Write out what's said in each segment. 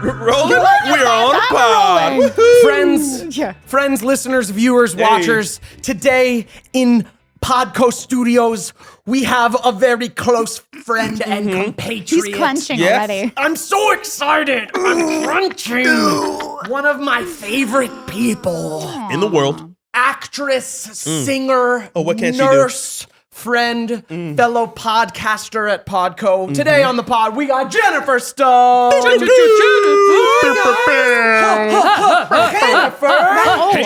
Rolling? We are on the pod. Friends, listeners, viewers, watchers. Today in Podco Studios, we have a very close friend and compatriot. He's clenching already. I'm so excited. I'm crunching. One of my favorite people In the world. Actress, singer, what can't she nurse, friend, fellow podcaster at Podco. Today on the pod, we got Jennifer Stone. Did you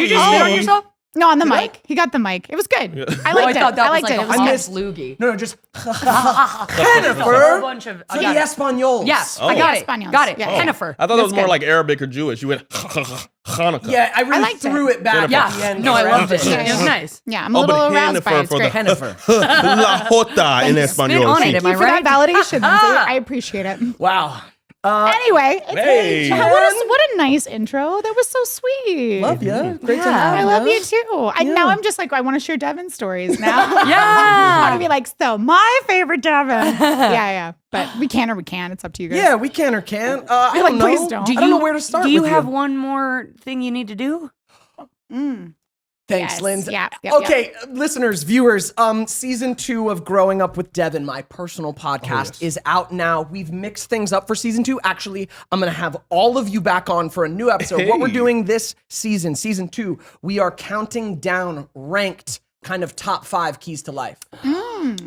just spit on yourself? No, on the mic. He got the mic. It was good. I liked it. I liked it. It was I good. missed loogie. No, just Jennifer. A bunch of The Espanols. Yes, Oh. I got it. Espanols. Got it. Yeah. Jennifer. I thought it was more good. like Arabic or Jewish. You went Hanukkah. Yeah, I really liked threw it. it back Yeah. at the end. No, I loved it. Yeah, It was nice. Yeah, I'm a little aroused by it. It's great. Jennifer. La Jota in Espanol. on it, Sí. am I For that right? validation, Lindsay. I appreciate it. Wow. Anyway, Hey. what a nice intro. That was so sweet. Love you. Great to Yeah. have you. I love you too. Now I'm just like, I want to share Devin stories now. I Yeah. want to be like, so my favorite Devin. yeah. But we can or we can't. It's up to you guys. Yeah, we can or can't. I don't know. please don't. I don't know where to start Do you with have one more thing you need to do? Thanks, Yes. Lindsay. Yeah. Okay, listeners, viewers, season 2 of Growing Up with Devin, my personal podcast, is out now. We've mixed things up for season 2. Actually, I'm going to have all of you back on for a new episode. What we're doing this season 2, we are counting down ranked kind of top 5 keys to life.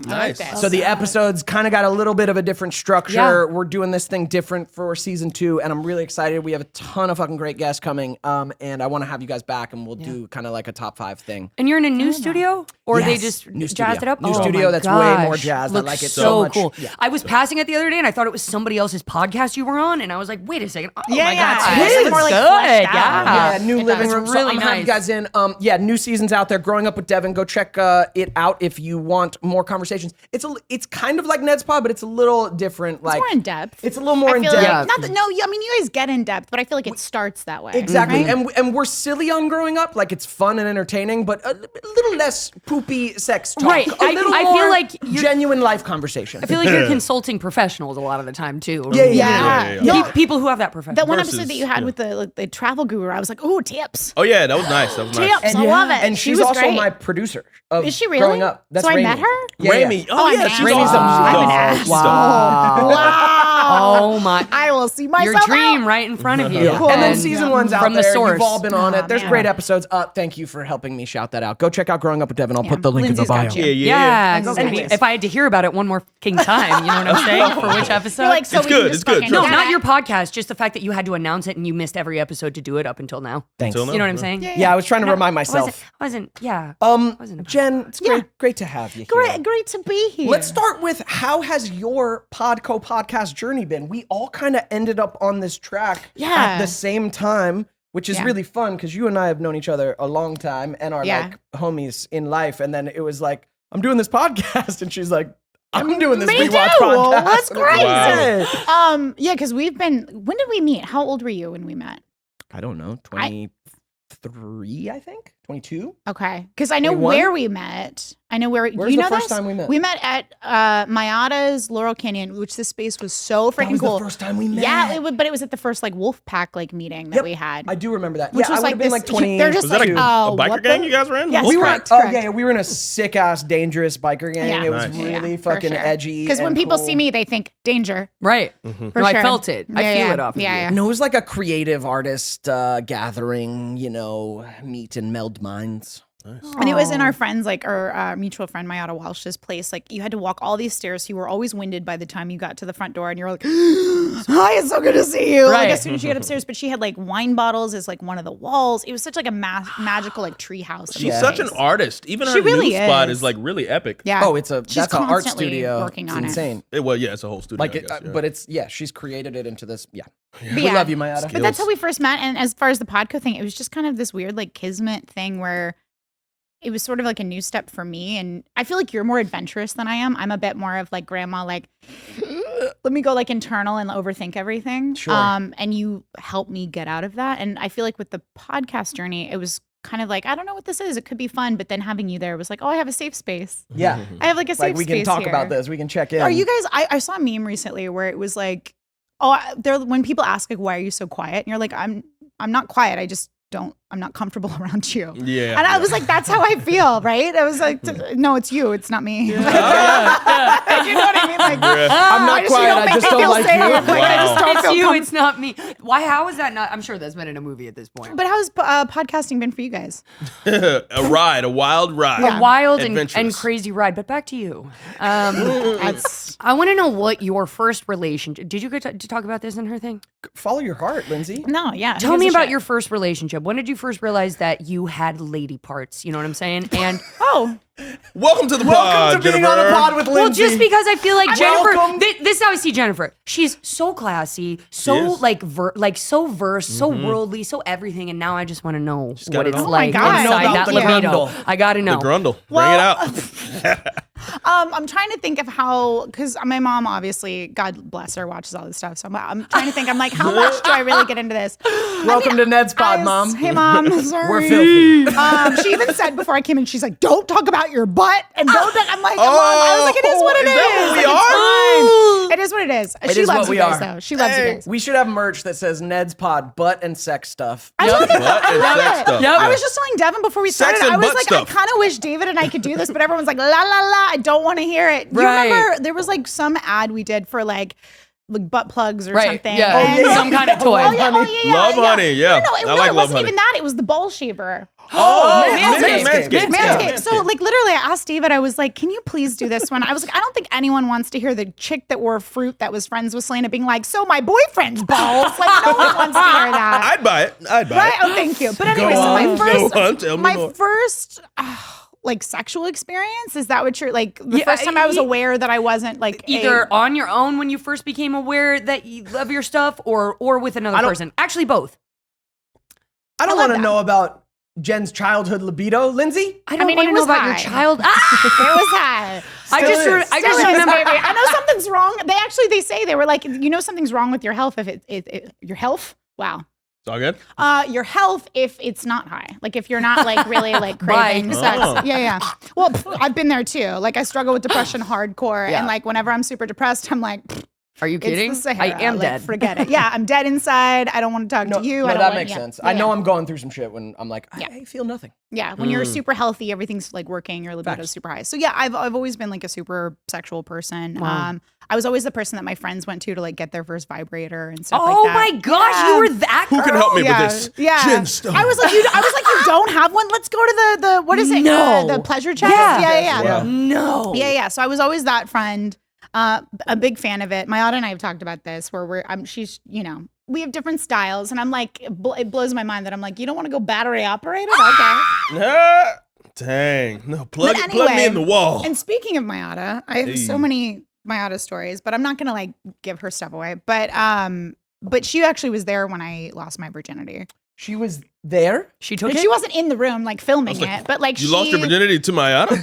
Nice. So the episodes kind of got a little bit of a different structure. Yeah. We're doing this thing different for season 2, and I'm really excited. We have a ton of fucking great guests coming, and I want to have you guys back, and we'll do kind of like a top 5 thing. And you're in a new studio? Or they Yes, just new jazzed studio. it up? New Oh studio my that's way more gosh. jazzed. I Looks like it so so much. cool. Yeah. I was passing it the other day and I thought it was somebody else's podcast you were on, and I was like, wait a second. Oh Yeah, my yeah. God. It's This is more like good. fleshed out. Yeah. Yeah, new It living does. room. It's So really I'm gonna have you nice. guys in. New seasons out there. Growing Up with Devin. Go check it out if you want more conversations. It's kind of like Ned's Pod, but it's a little different. Like more in depth. It's a little more I in feel depth. like, not that, no, I mean, you guys get in depth, but I feel like it starts that way. Exactly, right? and we're silly on Growing Up, like it's fun and entertaining, but a little less poopy sex talk. Right. A little I feel more like you're- genuine life conversation. I feel like you're consulting professionals a lot of the time, too. Yeah. No, People who have that profession. that one Versus- episode that you had with the travel guru, I was like, oh, tips. Oh, yeah, that was nice. That was nice. Tips. I love it. And She she's was also great. my producer. Of Is she really? Growing Up. That's So I Raimi. met her? Yeah, Raimi. yeah. Oh, I'm yeah, an she's asshole. awesome. I'm an She's asshole. awesome. Wow. Oh, my. I will see myself Your dream out. right in front of you. Yeah. Cool. And then And, season 1's out from the there. source. You've all been on it. There's man. great episodes. Thank you for helping me shout that out. Go check out Growing Up with Devin. I'll put the link Lindsay's in the bio. got you. Yeah, Lindsay's exactly. got you. If I had to hear about it one more fucking time, you know what I'm saying? For which episode? You're like, so It's we can good, just it's good. fucking no, get not it. your podcast, just the fact that you had to announce it and you missed every episode to do it up until now. Thanks. Until now. You know what I'm saying? Yeah, I was trying to remind myself. Wasn't yeah. Jen, it's great to have you here. Great to be here. Let's start with how has your Podco podcast journey been? We all kind of ended up on this track at the same time, which is really fun because you and I have known each other a long time and are like homies in life. And then it was like, I'm doing this podcast, and she's like, I'm doing this Me rewatch too. podcast. That's And it's great. like, Yeah, because we've been. When did we meet? How old were you when we met? I don't know, 23, I think, 22. Okay, because I know 21? where we met. I know where. Where's you the know first this? time we met? We met at Mayada's Laurel Canyon, which this space was so freaking That was cool. the first time we met. Yeah, but it was at the first like wolf pack like meeting that Yep, we had. I do remember that. Which Yeah, was I would have been this- like 20. They're just Was that like, a oh, biker what gang the- you guys ran? Yes, we were, correct. yeah, we were in a sick ass dangerous biker gang. Yeah. It was Nice. really for fucking sure. edgy. Because when and people cool. see me, they think danger. Right. For No, I sure. felt it. I Yeah, feel yeah. it off of Yeah, you. yeah. No, it was like a creative artist gathering, meet and meld minds. And it was in our friends, like our mutual friend Mayada Walsh's place. Like you had to walk all these stairs. You were always winded by the time you got to the front door, and you were like, "Hi, it's so good to see you." Right. Like as soon as you get upstairs, but she had like wine bottles as like one of the walls. It was such like a magical like tree house. She's such an artist. Even her She really new spot is. is like really epic. Yeah. Oh, She's that's an art constantly studio. working It's on it. insane. Well, yeah, it's a whole studio. Like, I guess, yeah. but it's she's created it into this. Yeah, But we yeah. love you, Mayada. But that's how we first met. And as far as the Podco thing, it was just kind of this weird like kismet thing where it was sort of like a new step for me. And I feel like you're more adventurous than I am. I'm a bit more of like grandma, like, let me go like internal and overthink everything. Sure. And you helped me get out of that. And I feel like with the podcast journey, it was kind of like, I don't know what this is. It could be fun. But then having you there was like, oh, I have a safe space. Yeah, I have like a safe like we space can talk here. about this. We can check in. Are you guys, I saw a meme recently where it was like, when people ask like, why are you so quiet? And you're like, I'm not quiet. I just I'm not comfortable around you. Yeah. And I was like, that's how I feel, right? I was like, no, it's you. It's not me. Yeah. You know what I mean? Like, I'm not quiet. I just don't like you. Like, I just don't It's feel you. comfortable. It's not me. Why? How is that not? I'm sure that's been in a movie at this point. But how's podcasting been for you guys? A wild ride. Yeah. A wild and Adventurous. crazy ride. But back to you. I want to know what your first relationship. Did you get to talk about this in her thing? Follow your heart, Lindsay. No, yeah. Tell me about your first relationship. When did you first realize that you had lady parts? You know what I'm saying? And Welcome to the pod, Welcome to being on the Jennifer. pod with Lindsay. well, just because I feel like Jennifer. Welcome. This is how I see Jennifer. She's so classy, so Yes. so versed, so worldly, so everything. And now I just want to know got what it it's all. Oh my like God. inside Know that about the libido. grundle. I gotta know. The grundle. Well, Bring it out. I'm trying to think of how, because my mom obviously, God bless her, watches all this stuff. So I'm trying to think. I'm like, how much do I really get into this? Welcome to Ned's pod, Mom. Hey, Mom. Sorry. We're filthy. She even said before I came in, she's like, don't talk about your butt. And don't, I'm like, Mom, I was like, it is what it is. that what we Like, are? it's fine. It is what it is. It She is loves what we you guys, are. though. She loves you guys. We should have merch that says Ned's pod, butt and sex stuff. I love it. Butt and I love sex it. stuff. Yep. I was just telling Devin before we Sex started, and I was butt like, stuff. I kind of wish David and I could do this, but everyone's like, la, la, la, I don't want to hear it. You Right. remember there was like some ad we did for like butt plugs or Right, something. yeah. And- Some kind of toy. Oh, yeah, oh, yeah, yeah. Love yeah. honey, yeah. No, I no, like it love wasn't honey. even that. It was the ball shaver. Manscaped. Manscaped. So like literally I asked David, I was like, can you please do this one? I was like, I don't think anyone wants to hear the chick that wore fruit that was friends with Selena being like, so my boyfriend's balls. Like no one wants to hear that. I'd buy it. Right? Oh, thank you. But anyway, so my on, first go on, tell me my more. first like sexual experience, is that what you're like the Yeah, first time I was aware that I wasn't like Either on your own when you first became aware that you love your stuff, or with another person. Actually, both. I don't I love want to that. know about Jen's childhood libido, Lindsay. I don't mean, want it to know was about your high. child. it was high. I just Still is. remember. Baby. I know something's wrong. They say they were like, you know, something's wrong with your health if your health. Wow. It's all good. Your health if it's not high. Like if you're not like really like craving Right. sex. Oh. Yeah. Well, I've been there too. Like I struggle with depression hardcore, Yeah. and like whenever I'm super depressed, I'm like, Are you kidding? it's the Sahara. I am Like, dead. Forget it. Yeah, I'm dead inside. I don't want to talk to you. I don't that want, makes yeah. sense. Yeah, I know yeah. I'm going through some shit when I'm like, I feel nothing. Yeah, when you're super healthy, everything's like working. Your libido's super high. So yeah, I've always been like a super sexual person. Wow. I was always the person that my friends went to like get their first vibrator and stuff Oh like that. my gosh, you were that Who girl? can help me Yeah, with this? yeah. Jen Stone. I was like, you don't have one. Let's go to the what is it? No. The pleasure chest. Yeah. Yeah. Yeah. No. Yeah. So I was always that friend. A big fan of it. My Aunt and I have talked about this where she's, you know, we have different styles, and I'm like, it blows my mind that I'm like, you don't want to go battery operated? Okay. Ah, dang. No, plug But me anyway, in the wall. And speaking of Mayada, I have so many Mayada stories, but I'm not gonna like give her stuff away. But she actually was there when I lost my virginity. She was there. She took Like it. she wasn't in the room like filming like, it, but like You lost your virginity to Mayada?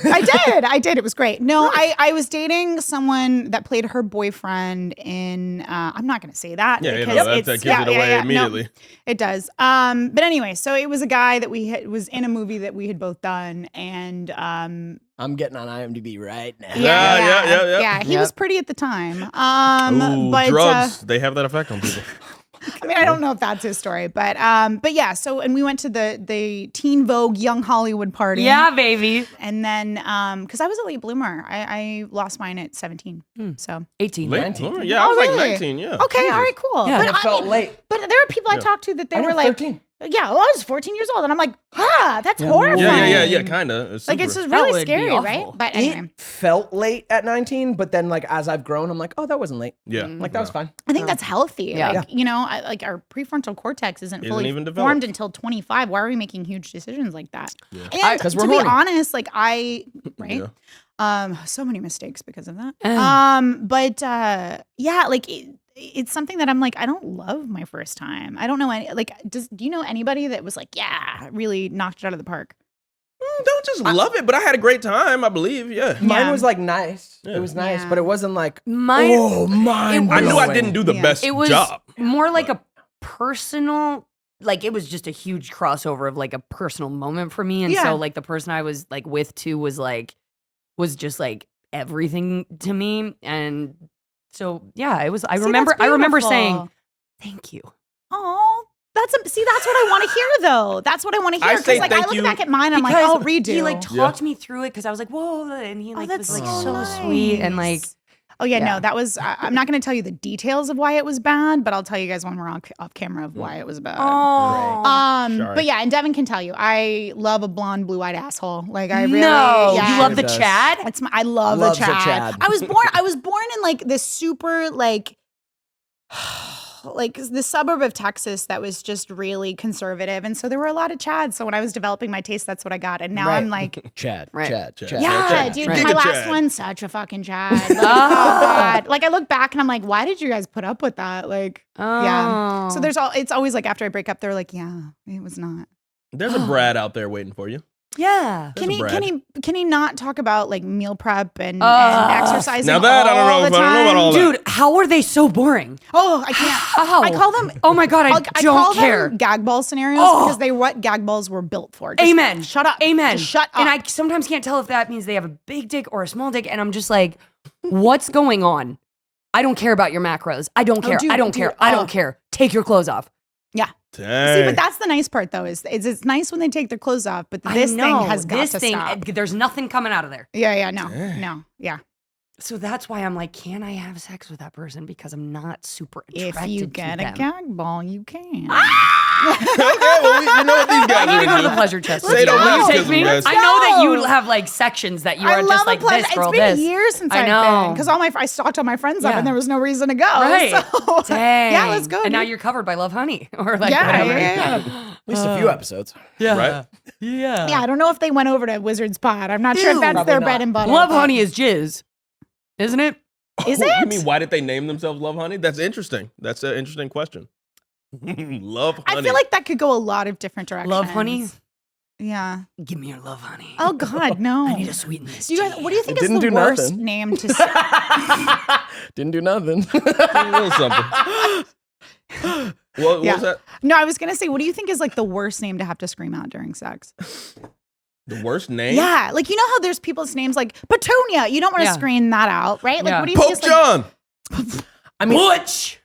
I did. It was great. No, I was dating someone that played her boyfriend in. I'm not going to say that. Yeah, you because know, that it's- gives it away No, immediately. it does. But anyway, so it was a guy that was in a movie that we had both done, and I'm getting on IMDb right now. Yeah. yeah. He Yep. was pretty at the time. Ooh, but drugs, they have that effect on people. I mean, I don't know if that's his story, but yeah. So, and we went to the Teen Vogue Young Hollywood party. Yeah, baby. And then, because I was a late bloomer, I lost mine at 17. So 18. Late 19. bloomer? Yeah, I Oh, was like really? 19, yeah. okay, all right, cool. Yeah, but it felt late. But there are people I talked to that they I were know, like, 13. yeah, well, I was 14 years old, and I'm like, that's horrifying. Yeah, kind of. Like it's just That really would be scary, awful. right? But anyway, It felt late at 19, but then like as I've grown, I'm like, oh, that wasn't late. Yeah. Like that was fine. I think that's healthy. Yeah. Like, you know, like our prefrontal cortex isn't fully even developed. formed until 25. Why are we making huge decisions like that? And 'Cause to we're be horny. honest, like right? Yeah. So many mistakes because of that. But yeah, like it's something that I'm like, I don't love my first time. I don't know any like do you know anybody that was like, yeah, really knocked it out of the park? Don't just love it, but I had a great time, I believe. Yeah. Mine was like nice. Yeah. It was nice, Yeah. but it wasn't like, Mine. oh, mine. I knew I blowing. didn't do the Yeah. best It was job. more like a personal. Like it was just a huge crossover of like a personal moment for me, and Yeah. so like the person I was like with too was just like everything to me, and So yeah, it was. I See, remember that's saying, beautiful. "Thank you." Oh, that's what I want to hear though. That's what I want to hear. I say Because like I thank look you back at mine, I'm like, Because I'll redo. He like talked me through it because I was like, "Whoa," and he like was that's like so so sweet and like. nice. Oh yeah, Yeah. no, that was. I'm not going to tell you the details of why it was bad, but I'll tell you guys when we're off camera of why it was bad. Oh, Sorry. But yeah, and Devin can tell you, I love a blonde, blue-eyed asshole. Like I really, no, yeah. you love the Does. Chad. I love Loves the a Chad. Chad. I was born in like this super like the suburb of Texas that was just really conservative, and so there were a lot of Chads. So when I was developing my taste, that's what I got, and now Right. I'm like, Chad. Right. Chad. yeah, Chad. dude, Right. my Giga last Chad. one, such a fucking Chad. Like, oh god, like I look back and I'm like, why did you guys put up with that? Like, yeah. So it's always like after I break up, they're like, yeah, it was not. There's a Brad out there waiting for you. Yeah. There's a Brad. Can he not talk about like meal prep and exercising? Now that, I don't know all if the I don't know about time? all that. Dude, how are they so boring? Oh, I can't. How? I call them. Oh my god, I I don't call care. them gag ball scenarios Oh. because they what gag balls were built for. Just Amen. Shut up. Amen. Just shut up. And I sometimes can't tell if that means they have a big dick or a small dick, and I'm just like, what's going on? I don't care about your macros. I don't care. dude, I don't dude, care. I don't care. Take your clothes off. yeah. Dang. See, but that's the nice part though. Is it's nice when they take their clothes off, but this I thing know. has got this to thing, stop. There's nothing coming out of there. Yeah. No. Dang. No. Yeah. So that's why I'm like, can I have sex with that person? Because I'm not super attracted If you to get them. a gag ball, you can. Okay, well, you know what these guys I need to go to the do. pleasure chest. Say don't Will you leave, take kiss me? them, guys. I know that you go. have like sections that you I are love just like a pleasure. this, girl, It's been this. years since I I've know. been because I stalked all my friends up Yeah. and there was no reason to go. Right. So, Dang. yeah, let's go. And now dude. you're covered by Love Honey or like Yeah, whatever. yeah. At least a few episodes. Yeah. Right? Yeah. Yeah, I don't know if they went over to Wizard's Pod. I'm not sure if Ew. that's Probably their not. bread and butter. Love but- Honey is jizz, isn't it? Is You it? mean why did they name themselves Love Honey? That's interesting. That's an interesting question. Love Honey. I feel like that could go a lot of different directions. Love Honey? Yeah. Give me your Love Honey. Oh God, no. I need to sweeten this. Do you guys, tea. what do you think It is didn't the do worst nothing. name to say? Didn't do nothing. a little something. What Yeah. was that? No, I was gonna say, what do you think is like the worst name to have to scream out during sex? The worst name? Yeah, like you know how there's people's names like Petunia. You don't want to Yeah. scream that out, right? Like Yeah. what do you think Pope is like John. I mean, Butch.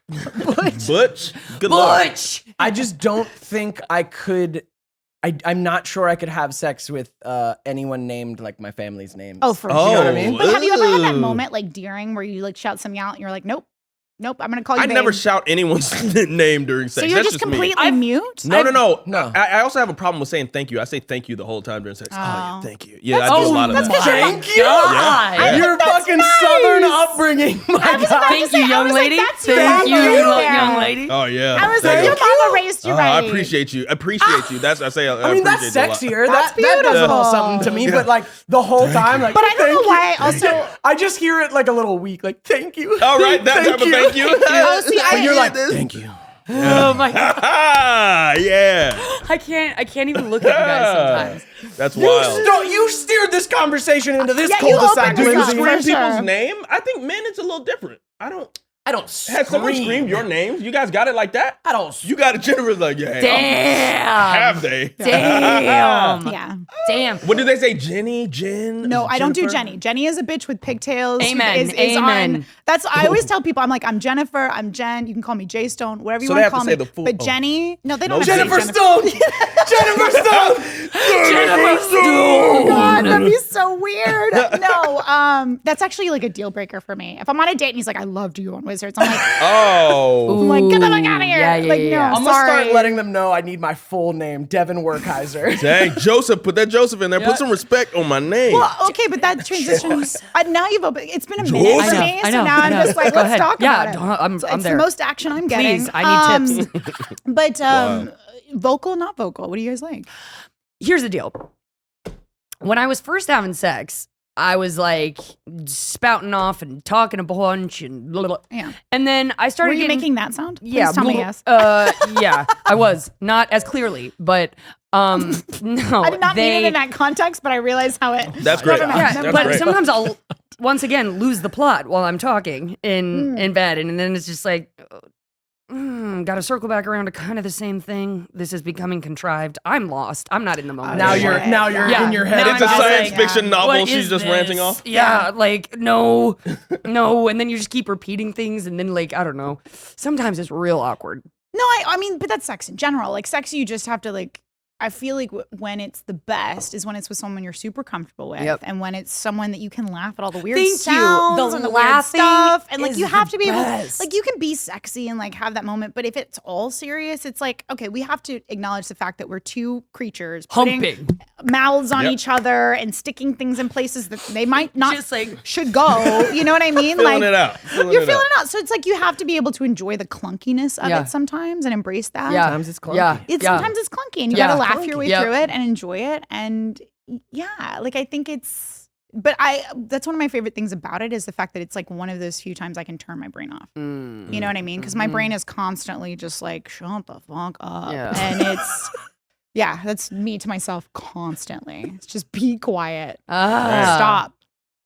Butch. Good luck. Butch. I just don't think I could. I'm not sure I could have sex with anyone named like my family's names. Oh, for Oh, sure. what I mean? But have you ever had that Ooh. moment like during where you like shout something out and you're like, nope, I'm gonna call you. I babe. never shout anyone's name during sex. So you're That's just me. completely mute. No. No. I also have a problem with saying thank you. I say thank you the whole time during sex. Oh, yeah, Oh. thank you. Yeah, That's I do a cool. lot of That's that. 'cause you're Thank you. Yeah. Your That's fucking nice. southern upbringing. My God. Thank you, young lady. that's your Thank you, mama. young lady. Oh yeah. I was There like, you your go. mama raised you Oh, right. I appreciate you. Appreciate you. That's I say. I mean, that's appreciate you a lot. sexier. That's That does a little beautiful. something to me, but like the whole time, like, But I don't thank know you. why. Also, I just hear it like a little weak, like, thank you. All right, that type of thank you. Oh, see, But you're like, this. thank you. Oh my god. Yeah. I can't even look at you guys sometimes. That's wild. You steered this conversation into this Yeah, you cul-de-sac. opened Do this you up. limousine. scream For sure. people's name? I think men, it's a little different. I don't. Scream. Has someone screamed your names? You guys got it like that? I don't. You got it. Jennifer's like, yeah. Damn. Have they? Damn. yeah. Damn. What did they say? Jenny? Jen? No, I don't do Jennifer? Jenny. Jenny is a bitch with pigtails. Amen. Is Amen. On, that's I always tell people. I'm like, I'm Jennifer. I'm Jen. You can call me J Stone. Whatever you So want they to have to call say me. the full- But oh. Jenny, no, they don't. No have to say Jennifer Jennifer. Stone. Jennifer Stone. Jennifer Stone. God, that'd be so weird. No, that's actually like a deal breaker for me. If I'm on a date and he's like, I loved you on Wizards, I'm like, Oh. I'm like, get the fuck out of here. Yeah, yeah, like, yeah, no, yeah. I'm gonna sorry. start letting them know I need my full name, Devin Werkheiser. Dang, Joseph, put that Joseph in there. Yeah. Put some respect on my name. Well, okay, but that transitions. Now you've opened. It's been a minute Joseph. for I me, know, so now I I'm know. just like, Go let's ahead. talk Yeah, about it. I'm So there. it's the most action I'm getting. Please, I need tips. But Wow. vocal, not vocal. What do you guys like? Here's the deal. When I was first having sex, I was like spouting off and talking a bunch and blah, blah, blah. Yeah. And then I started Were you getting, making that sound? Please yeah, tell me blah, yes. yeah, I was not as clearly, but no, I did not mean it in that context, but I realized how it. That's great. Never mind, Yeah, never That's but mind. great. sometimes I'll once again lose the plot while I'm talking in bed, and then it's just like, got to circle back around to kind of the same thing. This is becoming contrived. I'm lost. I'm not in the moment. Now you're Yeah. in your head. Now It's a I'm science like, fiction novel. what She's is just this? ranting off. Yeah, like no, and then you just keep repeating things, and then like I don't know. Sometimes it's real awkward. No, I mean, but that's sex in general. Like sex, you just have to like. I feel like when it's the best is when it's with someone you're super comfortable with, and when it's someone that you can laugh at all the weird sounds and the weird laughing stuff, and like you have to be able, best. like you can be sexy and like have that moment, but if it's all serious, it's like okay, we have to acknowledge the fact that we're two creatures putting Humping. mouths on each other and sticking things in places that they might not Just like should go. You know what I mean? Feeling Like it out. you're feeling it out. So it's like you have to be able to enjoy the clunkiness of it sometimes and embrace that. Yeah. Sometimes it's clunky. Yeah. Sometimes it's clunky and you Yeah. gotta laugh your way Yep. through it and enjoy it. And yeah, like I think that's one of my favorite things about it is the fact that it's like one of those few times I can turn my brain off. You know what I mean? Because my brain is constantly just like, shut the fuck up. Yeah. And it's that's me to myself constantly. It's just be quiet. Stop.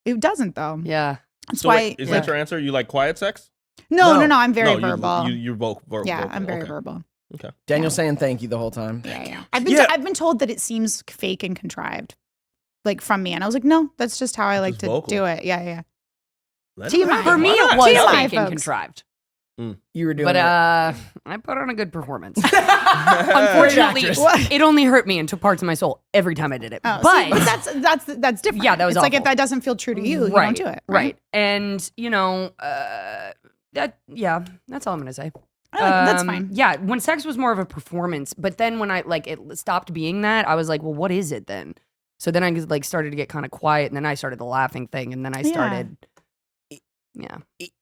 It doesn't though. Yeah. That's So why wait, is that your answer? You like quiet sex? No, I'm very No, verbal. You're both verbal. Yeah, I'm very okay. verbal. Okay. Daniel's saying thank you the whole time. Yeah. Yeah. I've been told that it seems fake and contrived, like from me, and I was like, no, that's just how I like Just to vocal. do it. Yeah. That's TMI. fine. For me, Why it not? was TMI, fake and folks. contrived. You were doing But it. I put on a good performance. Unfortunately, actress. it only hurt me and took parts of my soul every time I did it. Oh, but see, that's different. Yeah, that was It's like if awful. that doesn't feel true to you, you right, don't do it. Right. And you know, that's all I'm gonna say. That's fine. Yeah, when sex was more of a performance, but then when I like it stopped being that, I was like, well, what is it then? So then I like started to get kind of quiet, and then I started the laughing thing, and then I started. Yeah.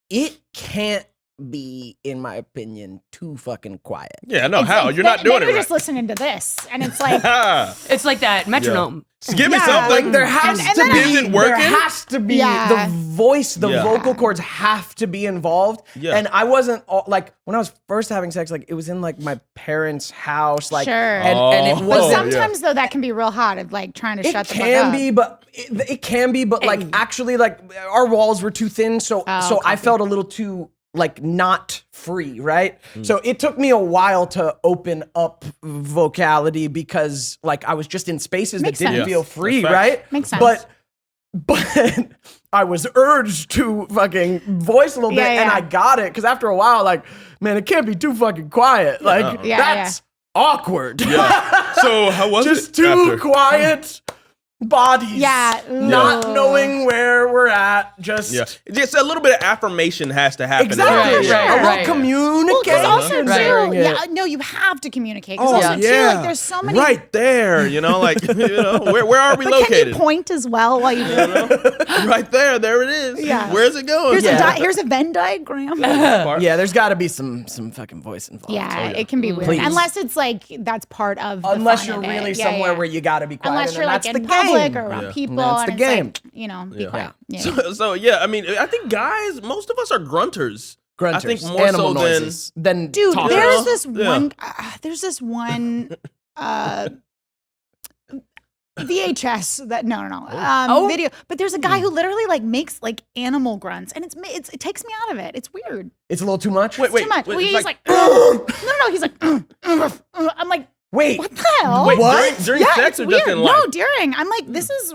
It can't be, in my opinion, too fucking quiet. Yeah, no, how? You're not doing it You're right. just listening to this, and it's like, It's like that metronome. Give me Yeah, something. Like there has And to then be, Is it working? there has to be Yeah. the voice, the Yeah. vocal cords have to be involved. Yeah. And I wasn't like when I was first having sex, like it was in like my parents' house, like Sure. and it Oh. but was yeah. sometimes though that can be real hot of like trying to it shut the fuck can up. be, but it can be, but like actually, like our walls were too thin, so so I felt a little too like not free, right? So it took me a while to open up vocality because like I was just in spaces Makes that didn't sense. feel free, That's facts. right? Makes sense. But I was urged to fucking voice a little bit, Yeah, and yeah. I got it because after a while, like, man, it can't be too fucking quiet. Like Yeah, that's awkward. Yeah. So how was Just it? two after? quiet bodies. Yeah. Not Ugh. knowing where we're at. Just Yeah. Just a little bit of affirmation has to happen. exactly. Right, A little right. communication. Well, because also too, during it. yeah, no, you have to communicate. Because Oh, also too, like there's so many. Right there, like, where are we But can located? you point as well while you do it? Right there it is. Yeah. Where's it going? Here's a Venn diagram. Yeah, there's got to be some fucking voice involved. Yeah, it can be weird. Please. Unless it's like that's part of the Unless fun you're of it. really Yeah, somewhere yeah. where you got to be quiet. Unless and you're like that's in the public game. or around Yeah. people, That's and the it's game. like, be Yeah. quiet. Yeah. So yeah, I mean, I think guys, most of us are grunters. Grunters, I think more animal so noises than Dude, talkers. there's this Yeah. one. There's this one. VHS that video, but there's a guy who literally like makes like animal grunts, and it takes me out of it. It's weird. It's a little too much. Wait, Too much. wait, Well, it's he's like- like, no, he's like, I'm like, wait. what the hell? Wait, What? during Yeah, sex it's or weird. just in No, life? during. I'm like, this is.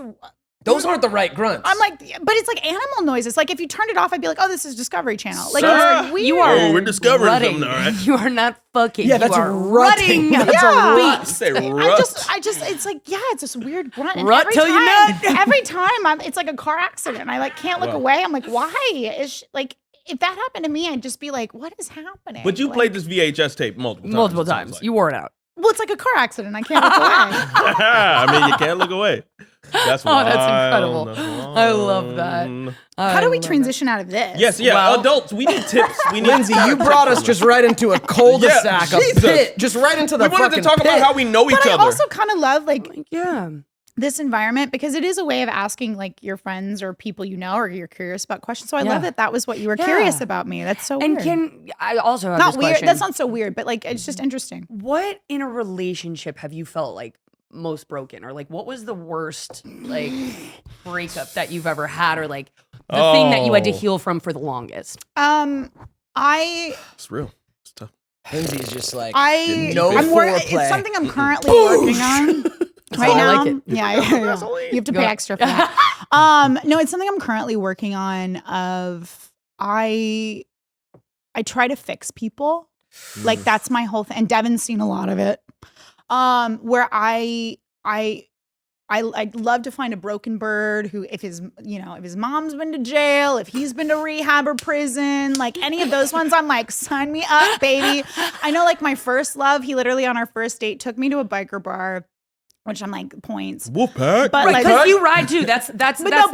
Those aren't the right grunts. I'm like, but it's like animal noises. Like if you turned it off, I'd be like, oh, this is Discovery Channel. Like Sir, it's weird. You are we're discovering rutting. something, all right? You are not fucking. yeah, you that's are rutting. That's Yeah. a You rut. say I rut. just, it's like, yeah, it's this weird grunt. And Rut every till you time, nut. every time, it's like a car accident. I like can't look Wow. away. I'm like, why? Like, if that happened to me, I'd just be like, what is happening? But you Like, played this VHS tape multiple times. multiple it sounds times. like. You wore it out. Well, it's like a car accident. I can't look away. I mean, you can't look away. That's Oh, that's incredible. wild. I love that. How do we transition out of this? Yes, yeah, Well- adults, we need tips. We need Lindsay, you brought us just right into a cul-de-sac, Yeah, a Jesus. pit, just right into the We wanted to fucking talk about pit. how we know each But I other. also kind of love like Yeah. this environment because it is a way of asking like your friends or people you know or you're curious about questions. So I Yeah. love that was what you were Yeah. curious about me. That's so And weird. can I also have not this weird. question? That's not so weird, but like it's just interesting. What in a relationship have you felt like most broken, or like what was the worst like breakup that you've ever had, or like the thing that you had to Oh. heal from for the longest? I It's real. It's tough. Lindsay's just like I'm foreplay. it's something I'm currently working on. Right I now, like it. yeah, you have to pay extra for that. No, it's something I'm currently working on. I try to fix people, like that's my whole thing. And Devin's seen a lot of it. Where I love to find a broken bird who, if his mom's been to jail, if he's been to rehab or prison, like any of those ones, I'm like, sign me up, baby. I know, like my first love, he literally on our first date took me to a biker bar. Which I'm like, points. Wolfpack. But Right, like, because you ride too. But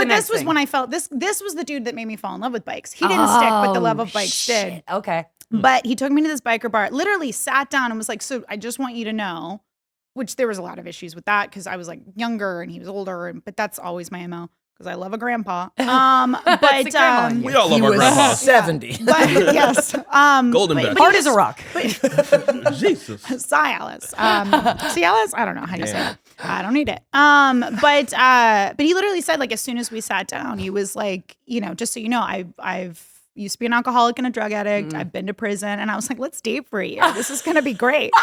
this was when I felt this was the dude that made me fall in love with bikes. He didn't stick, but the love of bikes did. Okay. But he took me to this biker bar, literally sat down and was like, so I just want you to know, which there was a lot of issues with that because I was like younger and he was older, but that's always my MO. Because I love a grandpa. We all love our grandpas. 70. But yes. Golden best. Hard as a rock. Jesus. Cialis. Cialis? I don't know how you say it. I don't need it. But he literally said, like, as soon as we sat down, he was like, just so you know, I've used to be an alcoholic and a drug addict. I've been to prison. And I was like, let's date for a year. This is going to be great.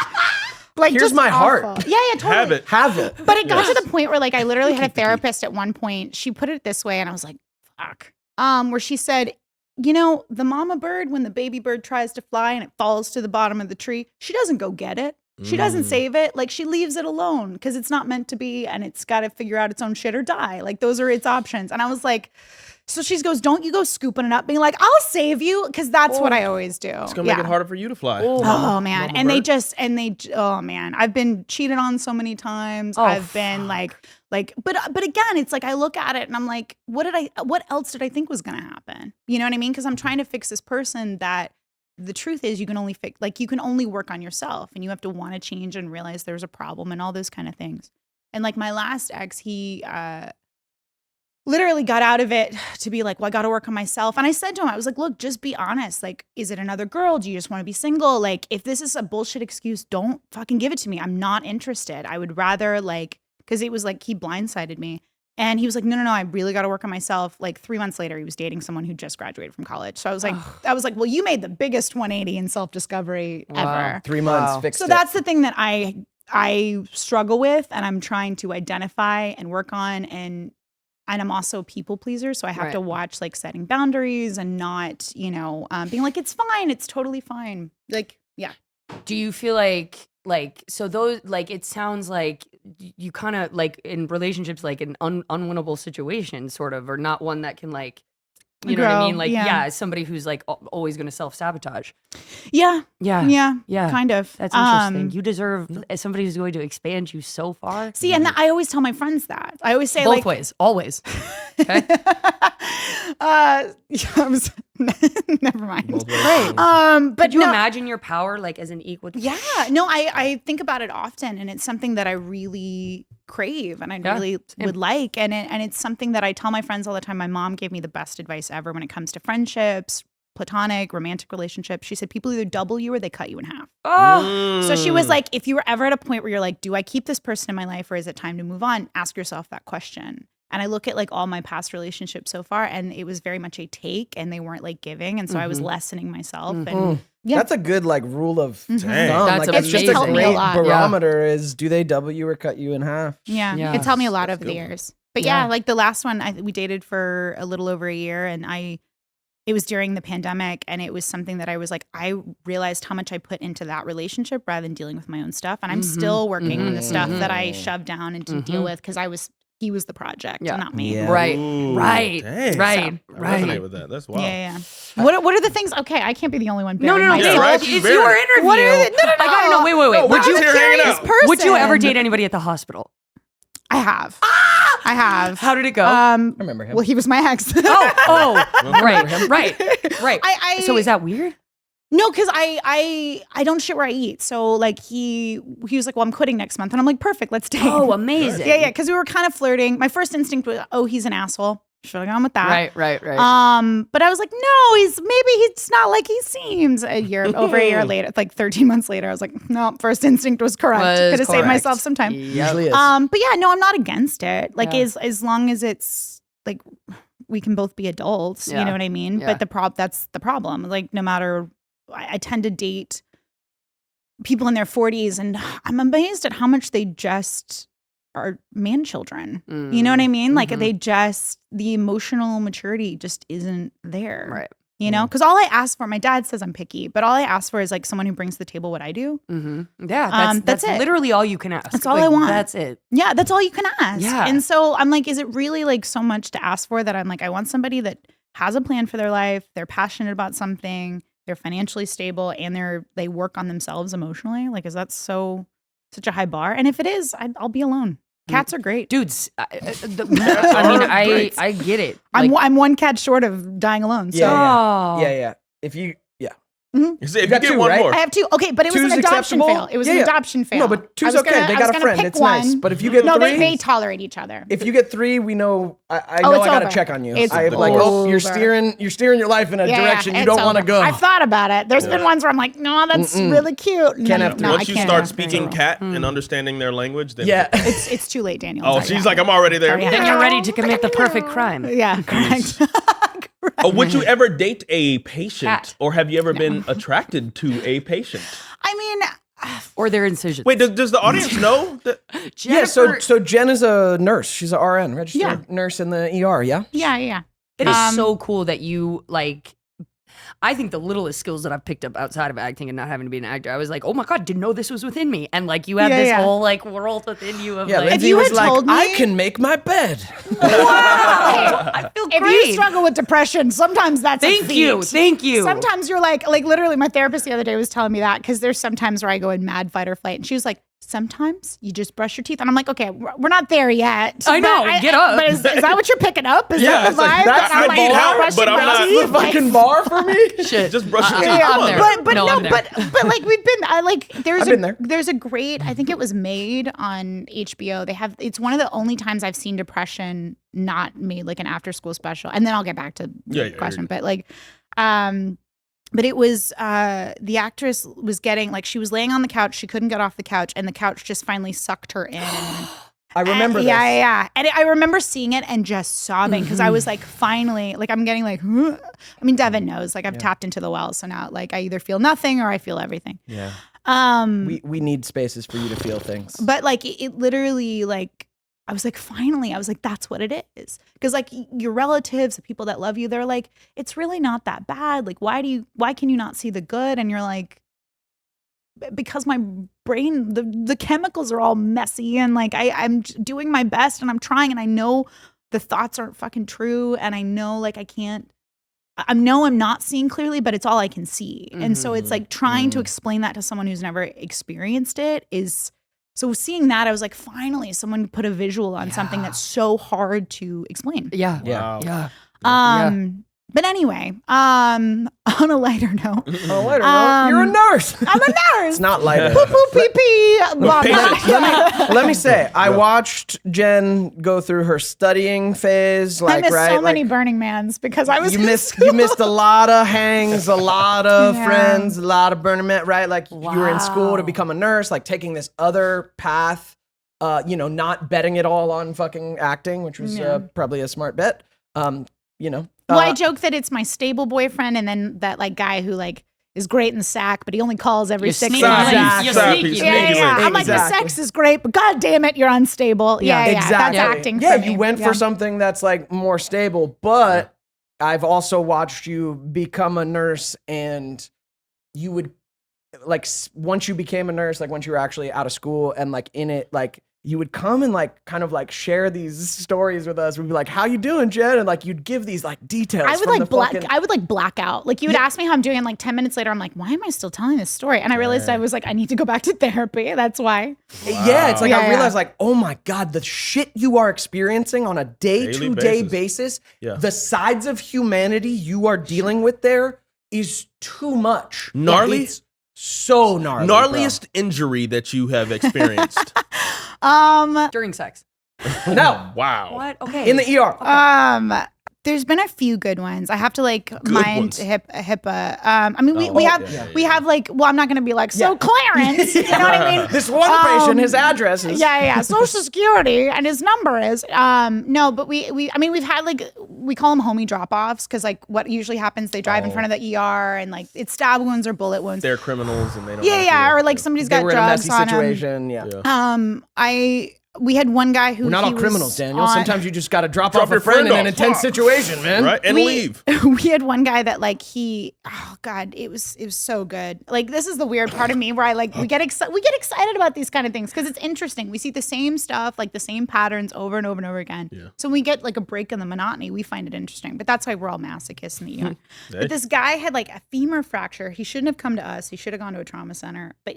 Like, Here's just my heart. Yeah, totally. Have it. But it got to the point where, like, I literally had a therapist at one point. She put it this way, and I was like, fuck. Where she said, the mama bird, when the baby bird tries to fly and it falls to the bottom of the tree, she doesn't go get it. She doesn't save it. Like, she leaves it alone because it's not meant to be, and it's got to figure out its own shit or die. Like, those are its options. And I was like, so she goes, don't you go scooping it up, being like, I'll save you, because that's what I always do. It's gonna make it harder for you to fly. Oh man. Oh man, I've been cheated on so many times. I've been like, but again, it's like I look at it and I'm like, what else did I think was gonna happen? You know what I mean? Because I'm trying to fix this person that the truth is you can only work on yourself, and you have to want to change and realize there's a problem and all those kind of things. And like my last ex, he literally got out of it to be like, well, I got to work on myself. And I said to him, I was like, look, just be honest. Like, is it another girl? Do you just want to be single? Like, if this is a bullshit excuse, don't fucking give it to me. I'm not interested. I would rather because it was like he blindsided me. And he was like, no, I really got to work on myself. Like 3 months later, he was dating someone who just graduated from college. So I was like, well, you made the biggest 180 in self-discovery ever. 3 months, fixed So it. that's the thing that I struggle with, and I'm trying to identify and work on, and I'm also a people pleaser, so I have to watch like setting boundaries and not, being like, it's fine, it's totally fine. Like, yeah. Do you feel like so those, like, it sounds like you kind of like in relationships, like an unwinnable situation, sort of, or not one that can like, you know what I mean? Like, as somebody who's like always going to self-sabotage. Yeah, Yeah. kind of. That's interesting. You deserve as somebody who's going to expand you so far. See, and I always tell my friends that. I always say both ways, always. Okay. Never mind. Right. But could you imagine your power like as an equal? Yeah. No, I think about it often, and it's something that I really crave and I really would like. And it's something that I tell my friends all the time. My mom gave me the best advice ever when it comes to friendships, platonic, romantic relationships. She said, people either double you or they cut you in half. So she was like, if you were ever at a point where you're like, do I keep this person in my life or is it time to move on? Ask yourself that question. And I look at like all my past relationships so far, and it was very much a take, and they weren't like giving. And so I was lessening myself. And that's a good like rule of thumb. That's Like, it's just a helped me a great lot. barometer is, do they double you or cut you in half? Yeah. It's helped me a lot over the years. But like the last one, we dated for a little over a year, and it was during the pandemic, and it was something that I was like, I realized how much I put into that relationship rather than dealing with my own stuff. And I'm still working on the stuff that I shoved down and didn't deal with because he was the project, not me. Yeah. Right. Ooh, Right. dang. Right. I resonate with that. That's wild. Yeah. What are the things? Okay, I can't be the only one. No. bearing Yeah, myself. right? It's your interview. What are the, no. I gotta know. Wait. Would you I'm a here hanging curious out? person. Would you ever date anybody at the hospital? I have. I have. How did it go? I remember him. Well, he was my ex. Right. So is that weird? No, because I don't shit where I eat. So like he was like, well, I'm quitting next month, and I'm like, perfect, let's date. Oh, amazing. Yeah, because we were kind of flirting. My first instinct was, oh, he's an asshole. Should have gone with that. Right. But I was like, no, he's not like he seems. Over a year later, like 13 months later, I was like, no, first instinct was correct. Could have saved myself some time. Usually is. But yeah, no, I'm not against it. Like as long as it's like we can both be adults, you know what I mean? Yeah. But that's the problem. Like no matter, I tend to date people in their 40s, and I'm amazed at how much they just are man children. You know what I mean? Like the emotional maturity just isn't there. Right. You know, because all I ask for, my dad says I'm picky, but all I ask for is like someone who brings to the table what I do. Yeah, that's it. literally all you can ask. That's all I want. That's it. Yeah, that's all you can ask. Yeah. And so I'm like, is it really like so much to ask for that I'm like, I want somebody that has a plan for their life, they're passionate about something, they're financially stable, and they work on themselves emotionally? Like, is that such a high bar? And if it is, I'll be alone. Cats are great. Dudes, I mean, I get it. Like, I'm one cat short of dying alone. So. Yeah. If you If you got get two, one right? more. I have two. Okay, but it was Two's an adoption acceptable? fail. It was an adoption fail. No, but two's okay. They got a friend. It's nice. But if you get no, three, they tolerate each other. if you get three, we know. I Oh, know it's I gotta over. check on you. It's I'm like, over. you're steering your life in a direction you it's don't want to over. go. I've thought about it. There's been ones where I'm like, no, that's really cute. Can't have three. no, Once I you can't start have speaking three. cat and understanding their language, then It's too late, Daniel. oh, Sorry, she's yeah. like, I'm already there. Oh, yeah. then you're ready to commit the perfect crime. Yeah, correct. Oh, would you ever date a patient, Cat. or have you ever been attracted to a patient? I mean, Or their incisions. Wait, does the audience know that? Yeah, Jennifer, so Jen is a nurse. She's a RN, registered nurse in the ER, yeah? yeah. it is so cool that you like. I think the littlest skills that I've picked up outside of acting and not having to be an actor, I was like, oh my God, didn't know this was within me. And like you have this whole like world within you of Yeah, like, Lindsay you was had like, told me- I can make my bed. I feel If great. you struggle with depression, sometimes that's a Thank you. feat. Thank you. Sometimes you're like literally my therapist the other day was telling me that because there's sometimes where I go in mad fight or flight, and she was like, sometimes you just brush your teeth, and I'm like, okay, we're not there yet. I know, But get up. But is that what you're picking up? Is that the it's like, vibe? that's I'm the like, bar, brushing but I'm my not- teeth, The fucking bar for me? Shit. Just brush your teeth. Yeah, Come on. there. but No, I'm there. but like we've been there's I've been there. there's a great, I think it was made on HBO. It's one of the only times I've seen depression not made like an after school special. And then I'll get back to the question. But like but it was the actress was getting like she was laying on the couch, she couldn't get off the couch, and the couch just finally sucked her in. I remember this. Yeah. And I remember seeing it and just sobbing because I was like, finally, like I'm getting like, I mean, Devin knows, like I've tapped into the well. So now like I either feel nothing or I feel everything. Yeah. We need spaces for you to feel things. But like it literally like, I was like, finally, I was like, that's what it is. Because like your relatives, the people that love you, they're like, it's really not that bad. Like, why can you not see the good? And you're like, because my brain, the chemicals are all messy, and like I'm doing my best and I'm trying, and I know the thoughts aren't fucking true, and I know like I'm not seeing clearly, but it's all I can see. And so it's like trying to explain that to someone who's never experienced it is, so seeing that, I was like, finally someone put a visual on something that's so hard to explain. Yeah. Wow. Yeah. But anyway, on a lighter note, You're a nurse. I'm a nurse. It's not lighter. Poo poo pee pee. Blah, blah. Let me say, I watched Jen go through her studying phase. I Like, missed right? so many like, Burning Mans because I was you in missed school. you missed a lot of hangs, a lot of Yeah. friends, a lot of Burning Man, right? Like you were in school to Wow. become a nurse, like taking this other path, not betting it all on fucking acting, which was probably a smart bet. Well, I joke that it's my stable boyfriend, and then that like guy who like is great in the sack, but he only calls every You're 6 sneaky months. links. You're Sappy, sneaky sneaky links. links. I'm like, the Exactly. sex is great, but god damn it, you're unstable. Yeah, Exactly. That's acting Yeah, for me. you went for something that's like more stable, but I've also watched you become a nurse, and you would like once you became a nurse, like once you were actually out of school and like in it, like you would come and like kind of like share these stories with us. We'd be like, "How you doing, Jen?" And like you'd give these like details. I would from like the I would like black out. Like you would ask me how I'm doing, and like 10 minutes later, I'm like, why am I still telling this story? And I realized I was like, I need to go back to therapy. That's why. Yeah, it's like Yeah, I yeah. realized like, oh my God, the shit you are experiencing on a day-to-day basis. basis, the sides of humanity you are dealing with there is too much. Gnarly? It's so gnarly. Gnarliest injury that you have experienced. During sex. Bro. No. Wow. What? Okay. In the ER. There's been a few good ones. I have to like Good mind ones. HIPAA. I mean, we have like. Well, I'm not going to be like Clarence. You know what I mean? This one patient, his address is Social Security and his number is. No, but we've had like we call them homie drop-offs because like what usually happens, they drive in front of the ER and like it's stab wounds or bullet wounds. They're criminals and they don't. Or like somebody's got they were in a drugs messy on situation. them. We had one guy who we're not all was criminals, Daniel. on- Sometimes you just got to drop Drop off your a friend in friend an off. intense situation, man. Right, and leave. We had one guy that like it was so good. Like this is the weird part of me where I like we get excited about these kind of things because it's interesting. We see the same stuff, like the same patterns over and over and over again. Yeah. So when we get like a break in the monotony, we find it interesting. But that's why we're all masochists in the ER. Hey. But this guy had like a femur fracture. He shouldn't have come to us. He should have gone to a trauma center. But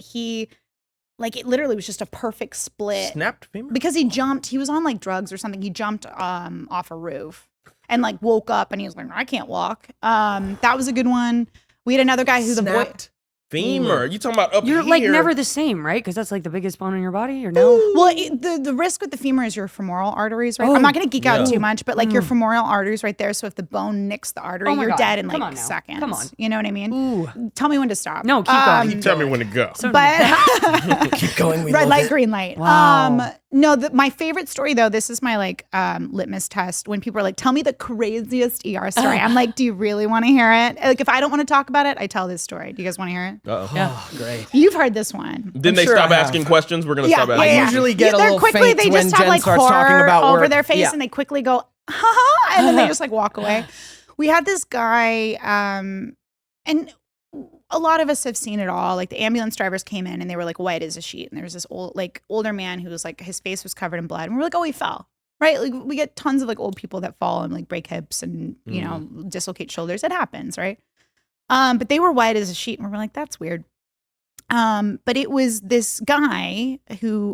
it literally was just a perfect split. Snapped femur? Because he jumped, he was on like drugs or something. He jumped off a roof and like woke up and he was like, I can't walk. That was a good one. We had another guy who Snapped Femur. You talking about up You're here? like never the same, right? Because that's like the biggest bone in your body, or no? Well, the risk with the femur is your femoral arteries, right? I'm not going to geek out too much, but like your femoral arteries right there. So if the bone nicks the artery, Oh my you're God. dead in Come like on now. seconds. Come on. You know what I mean? Tell me when to stop. No, keep going. You tell me when to go. But Keep going. We red love light, it. green light. Wow. No, my favorite story though, this is my like litmus test when people are like, tell me the craziest ER story. I'm like, do you really want to hear it? Like if I don't want to talk about it, I tell this story. Do you guys want to hear it? Uh-oh. Yeah. Great. You've heard this one. Then they sure stop I have. asking questions. We're gonna stop asking. I usually get a They're little quickly, faint they when just have Jen like starts talking horror about over work. their face Yeah. and they quickly go, ha, and then they just like walk away. We had this guy, and a lot of us have seen it all. Like the ambulance drivers came in and they were like white as a sheet. And there was this older man who was like, his face was covered in blood. And we're like, oh, he fell. Right? Like we get tons of like old people that fall and like break hips and, you know, dislocate shoulders. It happens, right? But they were white as a sheet. And we're like, that's weird. But it was this guy who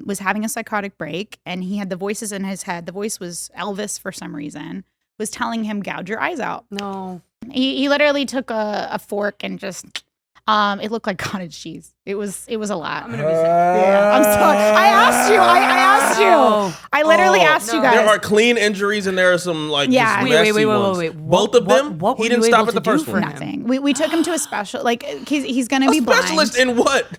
was having a psychotic break and he had the voices in his head. The voice was Elvis for some reason, was telling him, gouge your eyes out. No. He literally took a fork and just it looked like cottage cheese. It was a lot. I'm gonna be sick. Yeah, I'm sorry. I asked you. I literally asked you no. guys. There are clean injuries and there are some like Yeah. just Wait, messy ones. Both of them. What were he didn't you stop able at the to do first for one. him? Nothing. We took him to a special, like he's gonna be Specialist blind. in what?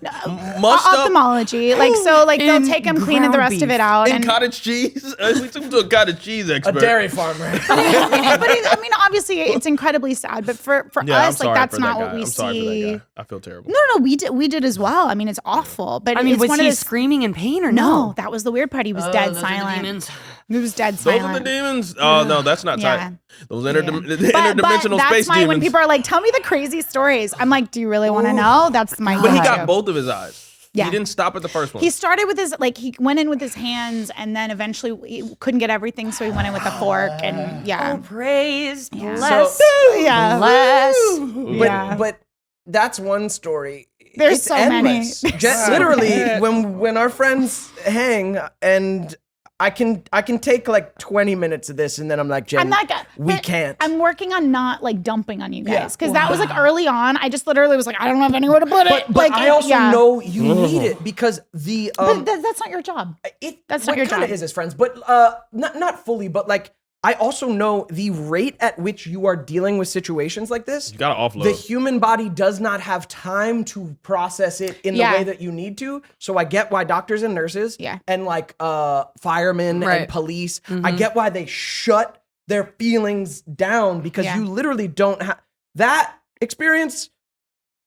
Mushed up Ophthalmology. Like so, like they'll In take him, clean the rest of it out. in And cottage cheese. We took him to a cottage cheese A expert. dairy farmer. but I mean, obviously, it's incredibly sad. But for Yeah, I'm us, sorry like that's for not that what guy. we I'm sorry for see. that guy. I feel terrible. No, we did as well. I mean, it's awful. But I mean, it's was one he of those, screaming in pain or No, no? that was the weird part. He was dead Those are the silent. demons. He was dead Those silent. are the demons. Oh no, that's not Yeah. tight. Those Yeah. interdimensional but that's space my, demons. when people are like, tell me the crazy stories. I'm like, do you really want to know? That's my But he go-to. got both of his eyes. Yeah. He didn't stop at the first one. He started with his, like, he went in with his hands and then eventually he couldn't get everything. So he went in with a fork and yeah. Oh, praise, Yeah. bless, Yeah. bless. Yeah. But that's one story. There's It's so many. endless. Literally, when our friends hang and I can take like 20 minutes of this and then I'm like, Jen, I'm not gonna. we but can't. I'm working on not like dumping on you Yeah. guys because that was like early on. I just literally was like, I don't have anywhere to put it. But like, I also yeah. know you need it because the But that's not your job. That's not your kind of job. is as friends, but not fully. But like I also know the rate at which you are dealing with situations like this. You gotta offload. The human body does not have time to process it in the Yeah. way that you need to. So I get why doctors and nurses Yeah. and like firemen and Right. police, I get why they shut their feelings down because Yeah. you literally don't have that experience.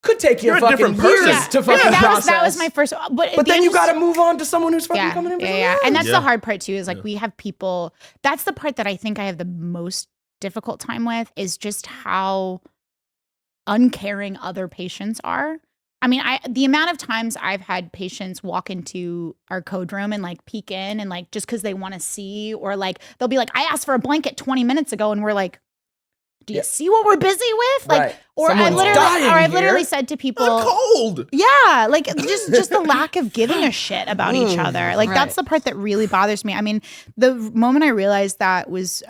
Could take you You're a fucking different years person. to fucking process. that was my first. But the then you got to interest- move on to someone who's fucking coming in for yeah. something And else. that's the hard part too. Is like we have people. That's the part that I think I have the most difficult time with is just how uncaring other patients are. I mean, the amount of times I've had patients walk into our code room and like peek in and like just because they want to see, or like they'll be like, I asked for a blanket 20 minutes ago, and we're like, do you see what we're busy with? Like, Right. or Someone's dying I've literally here. said to people, I'm cold. yeah, like just the lack of giving a shit about each other. Like that's Right. the part that really bothers me. I mean, the moment I realized that was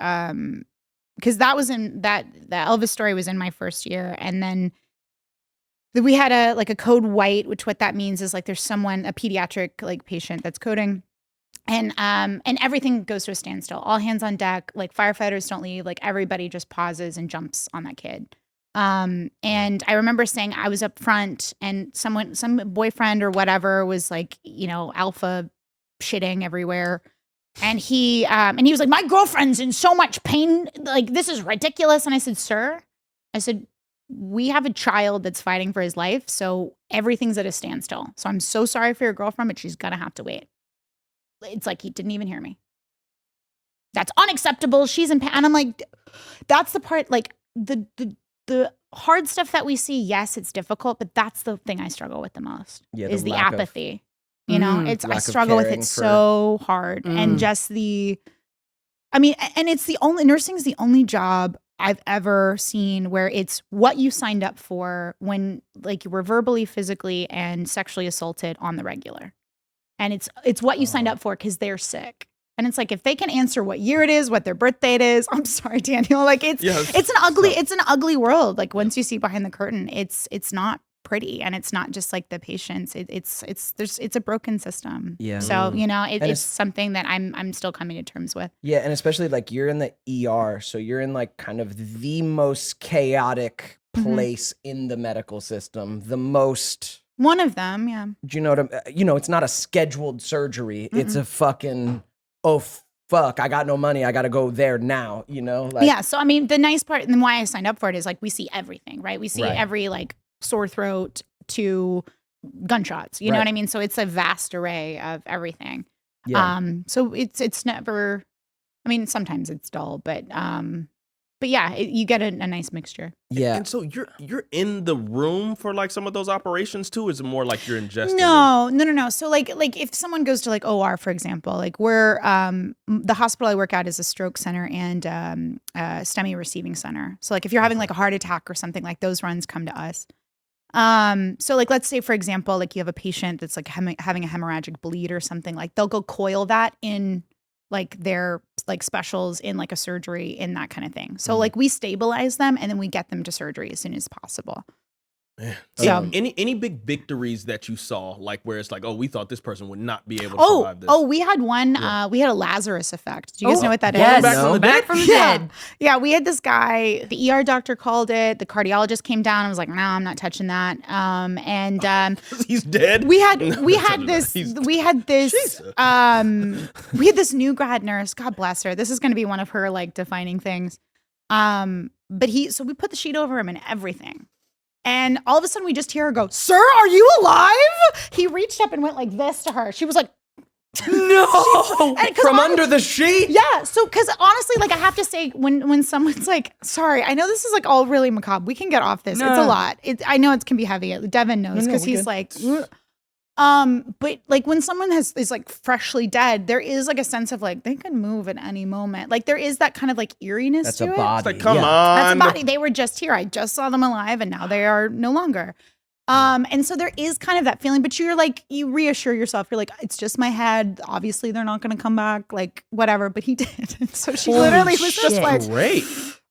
because that was in that Elvis story was in my first year, and then we had a code white, which what that means is like there's someone, a pediatric like patient that's coding. And everything goes to a standstill. All hands on deck. Like firefighters don't leave. Like everybody just pauses and jumps on that kid. And I remember saying I was up front and some boyfriend or whatever was like, alpha shitting everywhere. And he was like, my girlfriend's in so much pain. Like, this is ridiculous. And I said, sir, we have a child that's fighting for his life. So everything's at a standstill. So I'm so sorry for your girlfriend, but she's going to have to wait. It's like, he didn't even hear me. That's unacceptable. She's in pain. And I'm like, that's the part, like the hard stuff that we see. Yes, it's difficult, but that's the thing I struggle with the most is the apathy. I struggle with it so hard. And just and it's nursing's the only job I've ever seen where it's what you signed up for when like you were verbally, physically, and sexually assaulted on the regular. And it's what you signed up for because they're sick. And it's like, if they can answer what year it is, what their birth date is, I'm sorry, Daniel. Like it's an ugly world. Like once you see behind the curtain, it's not pretty, and it's not just like the patients. It's a broken system. Yeah. So it's something that I'm still coming to terms with. Yeah, and especially like you're in the ER, so you're in like kind of the most chaotic place in the medical system. The most. One of them, yeah. Do you know what it's not a scheduled surgery. It's a fucking. Oh, fuck, I got no money. I got to go there now, Yeah, so, the nice part and why I signed up for it is, like, we see everything, right? We see every, like, sore throat to gunshots, you know what I mean? So it's a vast array of everything. Yeah. So it's never, sometimes it's dull, but yeah, you get a nice mixture. Yeah. And so you're in the room for like some of those operations too? Is it more like you're ingesting? No. So like if someone goes to like OR, for example, like we're the hospital I work at is a stroke center and STEMI receiving center. So like if you're having like a heart attack or something, like those runs come to us. So like let's say for example, like you have a patient that's like having a hemorrhagic bleed or something, like they'll go coil that in like their like specials in like a surgery in that kind of thing. So like we stabilize them and then we get them to surgery as soon as possible. Man. So any big victories that you saw, like where it's like, oh, we thought this person would not be able to survive this? Oh, we had one. We had a Lazarus effect. Do you guys know what that is? Yes, back from the dead. Yeah, we had this guy. The ER doctor called it. The cardiologist came down and was like, "No, I'm not touching that." He's dead. We had this new grad nurse. God bless her. This is going to be one of her like defining things. But so we put the sheet over him and everything. And all of a sudden we just hear her go, "Sir, are you alive?" He reached up and went like this to her. She was like, "No!" From under the sheet? Yeah. So, because honestly, like I have to say, when someone's like, sorry, I know this is like all really macabre. We can get off this. No. It's a lot. I know it can be heavy. Devin knows because he's like, but like when someone is like freshly dead, there is like a sense of like they could move at any moment. Like there is that kind of like eeriness That's to a it. body. It's like, come on. That's a body. They were just here. I just saw them alive and now they are no longer. And so there is kind of that feeling, but you're like, you reassure yourself. You're like, it's just my head. Obviously they're not going to come back, like whatever, but he did. And so she literally was just like, great.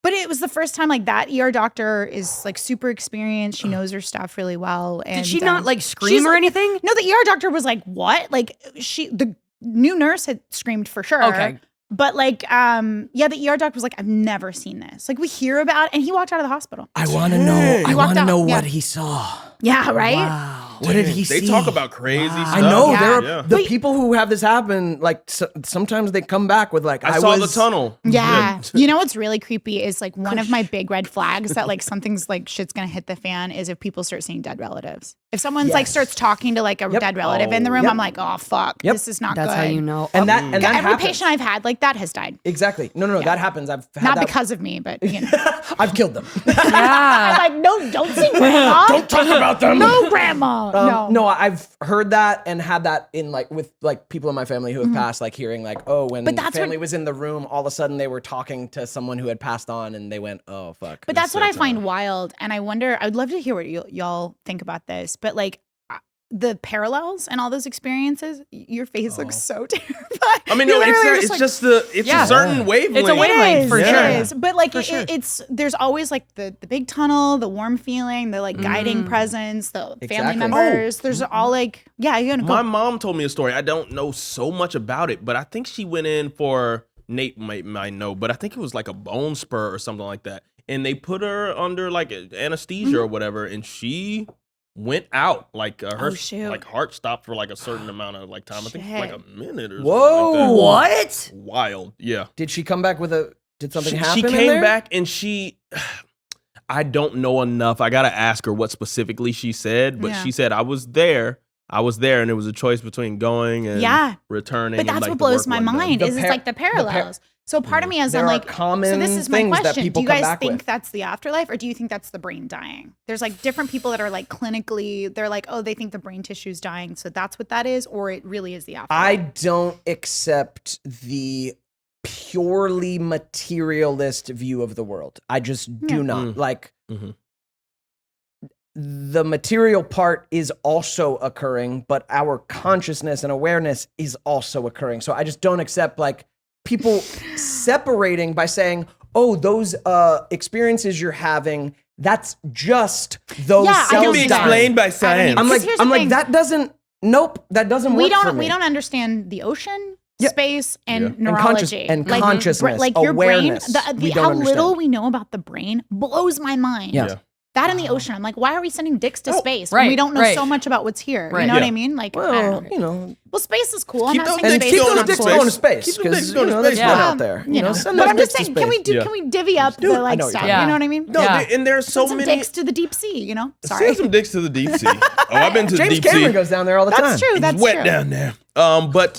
But it was the first time like that ER doctor is like super experienced. She knows her stuff really well. And did she not like scream or anything? No, the ER doctor was like, what? Like the new nurse had screamed for sure. Okay. But like, the ER doctor was like, I've never seen this. Like we hear about it, and he walked out of the hospital. I want to know. I want to know what he saw. Yeah, right? Wow. What did he see? They talk about crazy stuff. I know. The people who have this happen, like sometimes they come back with like, I saw the tunnel. Yeah. You know what's really creepy is like one of my big red flags that like something's like shit's gonna hit the fan is if people start seeing dead relatives. If someone's like starts talking to like a dead relative in the room, I'm like, oh fuck, this is not good. That's how you know. And that every happens. patient I've had like that has died. Exactly. No, that happens. I've had not because of me, but you know. I've killed them. I'm like, no, don't see grandma. Don't talk about them. No, grandma. No, I've heard that and had that in like with like people in my family who have passed, like hearing like, oh, when family was in the room, all of a sudden they were talking to someone who had passed on and they went, oh, fuck. But that's what I find wild. And I wonder, I would love to hear what y'all think about this. But like, the parallels and all those experiences, your face looks so terrified. I mean, no, it's a certain wavelength. It's a wavelength for sure. It is. But like it's there's always like the big tunnel, the warm feeling, the like guiding presence, the family members. There's all like, yeah, you're gonna go. My mom told me a story. I don't know so much about it, but I think she went in for, Nate might know, but I think it was like a bone spur or something like that. And they put her under like anesthesia or whatever, and she went out like her like heart stopped for like a certain amount of like time. I think like a minute or something like that. What? Wild. Yeah. Did she come back with did something happen? She came back and I don't know enough. I gotta ask her what specifically she said, but she said I was there, and it was a choice between going and returning. But that's like what blows my mind is it's like the parallels. So part of me is I'm like, so this is my question. Do you guys think that's the afterlife, or do you think that's the brain dying? There's like different people that are like clinically, they're like, oh, they think the brain tissue's dying, so that's what that is, or it really is the afterlife. I don't accept the purely materialist view of the world. I just do not. Like, the material part is also occurring, but our consciousness and awareness is also occurring. So I just don't accept like people separating by saying, oh, those experiences you're having, that's just those cells can be explained by science. I'm like, that doesn't work for me. We don't understand the ocean, space, and neurology. And consciousness, like your awareness. brain, how little we know about the brain blows my mind. Yeah. That in the ocean, I'm like, why are we sending dicks to space when we don't know so much about what's here? You know what I mean? Like, well, well, space is cool. Keep I'm not those saying dicks space going is to cool. space. Going to space. Keep them dicks going to There's space. one out there. But I'm just saying, can we divvy up the like stuff? You know what I mean? No, and there's so Send many some dicks to the deep sea. You know, sorry. Send some dicks to the deep sea. Oh, I've been to the James deep Cameron sea. goes down there all the time. That's true. That's It's wet true. down there. But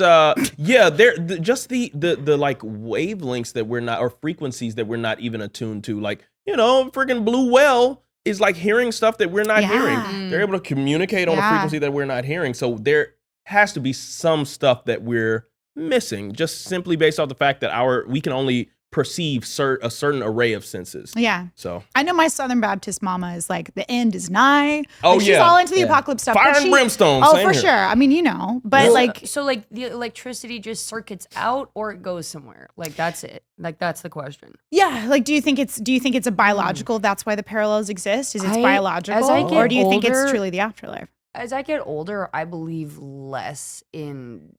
just the like wavelengths that we're not, or frequencies that we're not even attuned to. Like, freaking blue whale is like hearing stuff that we're not hearing. They're able to communicate on a frequency that we're not hearing. So there has to be some stuff that we're missing, just simply based off the fact that we can only perceive a certain array of senses. Yeah. So I know my Southern Baptist mama is like, the end is nigh. Oh, like, she's all into the apocalypse stuff. Fire and brimstone. Oh, same for here. sure. I mean, but like, so like the electricity just circuits out or it goes somewhere. Like that's it. Like that's the question. yeah. Like, do you think it's a biological? That's why the parallels exist. Is it's biological, as I get or do you think it's older- truly the afterlife? As I get older, I believe less in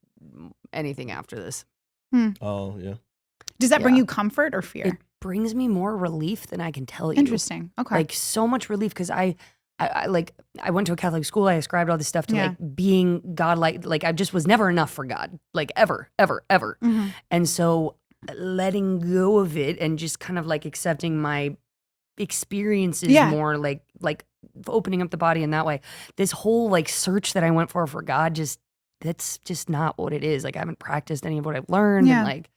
anything after this. Oh, yeah. Does that bring you comfort or fear? It brings me more relief than I can tell you. Interesting. Okay. Like so much relief because I went to a Catholic school. I ascribed all this stuff to like being godlike. Like I just was never enough for God, like ever. And so letting go of it and just kind of like accepting my experiences more like opening up the body in that way. This whole like search that I went for God, that's just not what it is. Like I haven't practiced any of what I've learned. And like,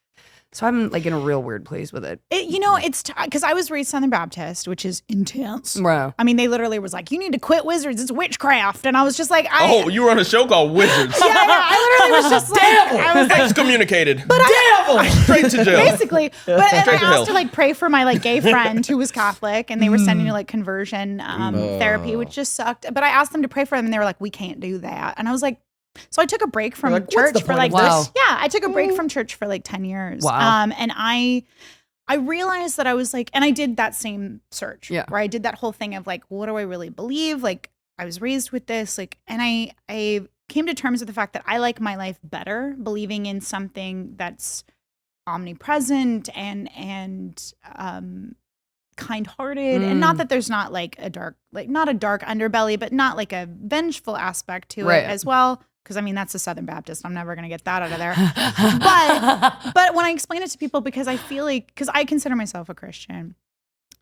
so I'm like in a real weird place with it. It's because I was raised Southern Baptist, which is intense. Bro. I mean, they literally was like, you need to quit wizards. It's witchcraft. And I was just like, you were on a show called Wizards. I literally was just like, I was like, excommunicated. But Straight to jail. basically. But and I to asked hell. to like pray for my like gay friend who was Catholic, and they were sending me like conversion therapy, which just sucked. But I asked them to pray for them, and they were like, we can't do that. And I was like, so I took a break from church for like I took a break from church for like 10 years. Wow. And I realized that I was like, and I did that same search where I did that whole thing of like, what do I really believe? Like I was raised with this, like, and I came to terms with the fact that I like my life better believing in something that's omnipresent and kind-hearted, and not that there's not like not a dark underbelly, but not like a vengeful aspect to it as well. Because I mean, that's a Southern Baptist. I'm never going to get that out of there. But when I explain it to people, because I feel like, because I consider myself a Christian,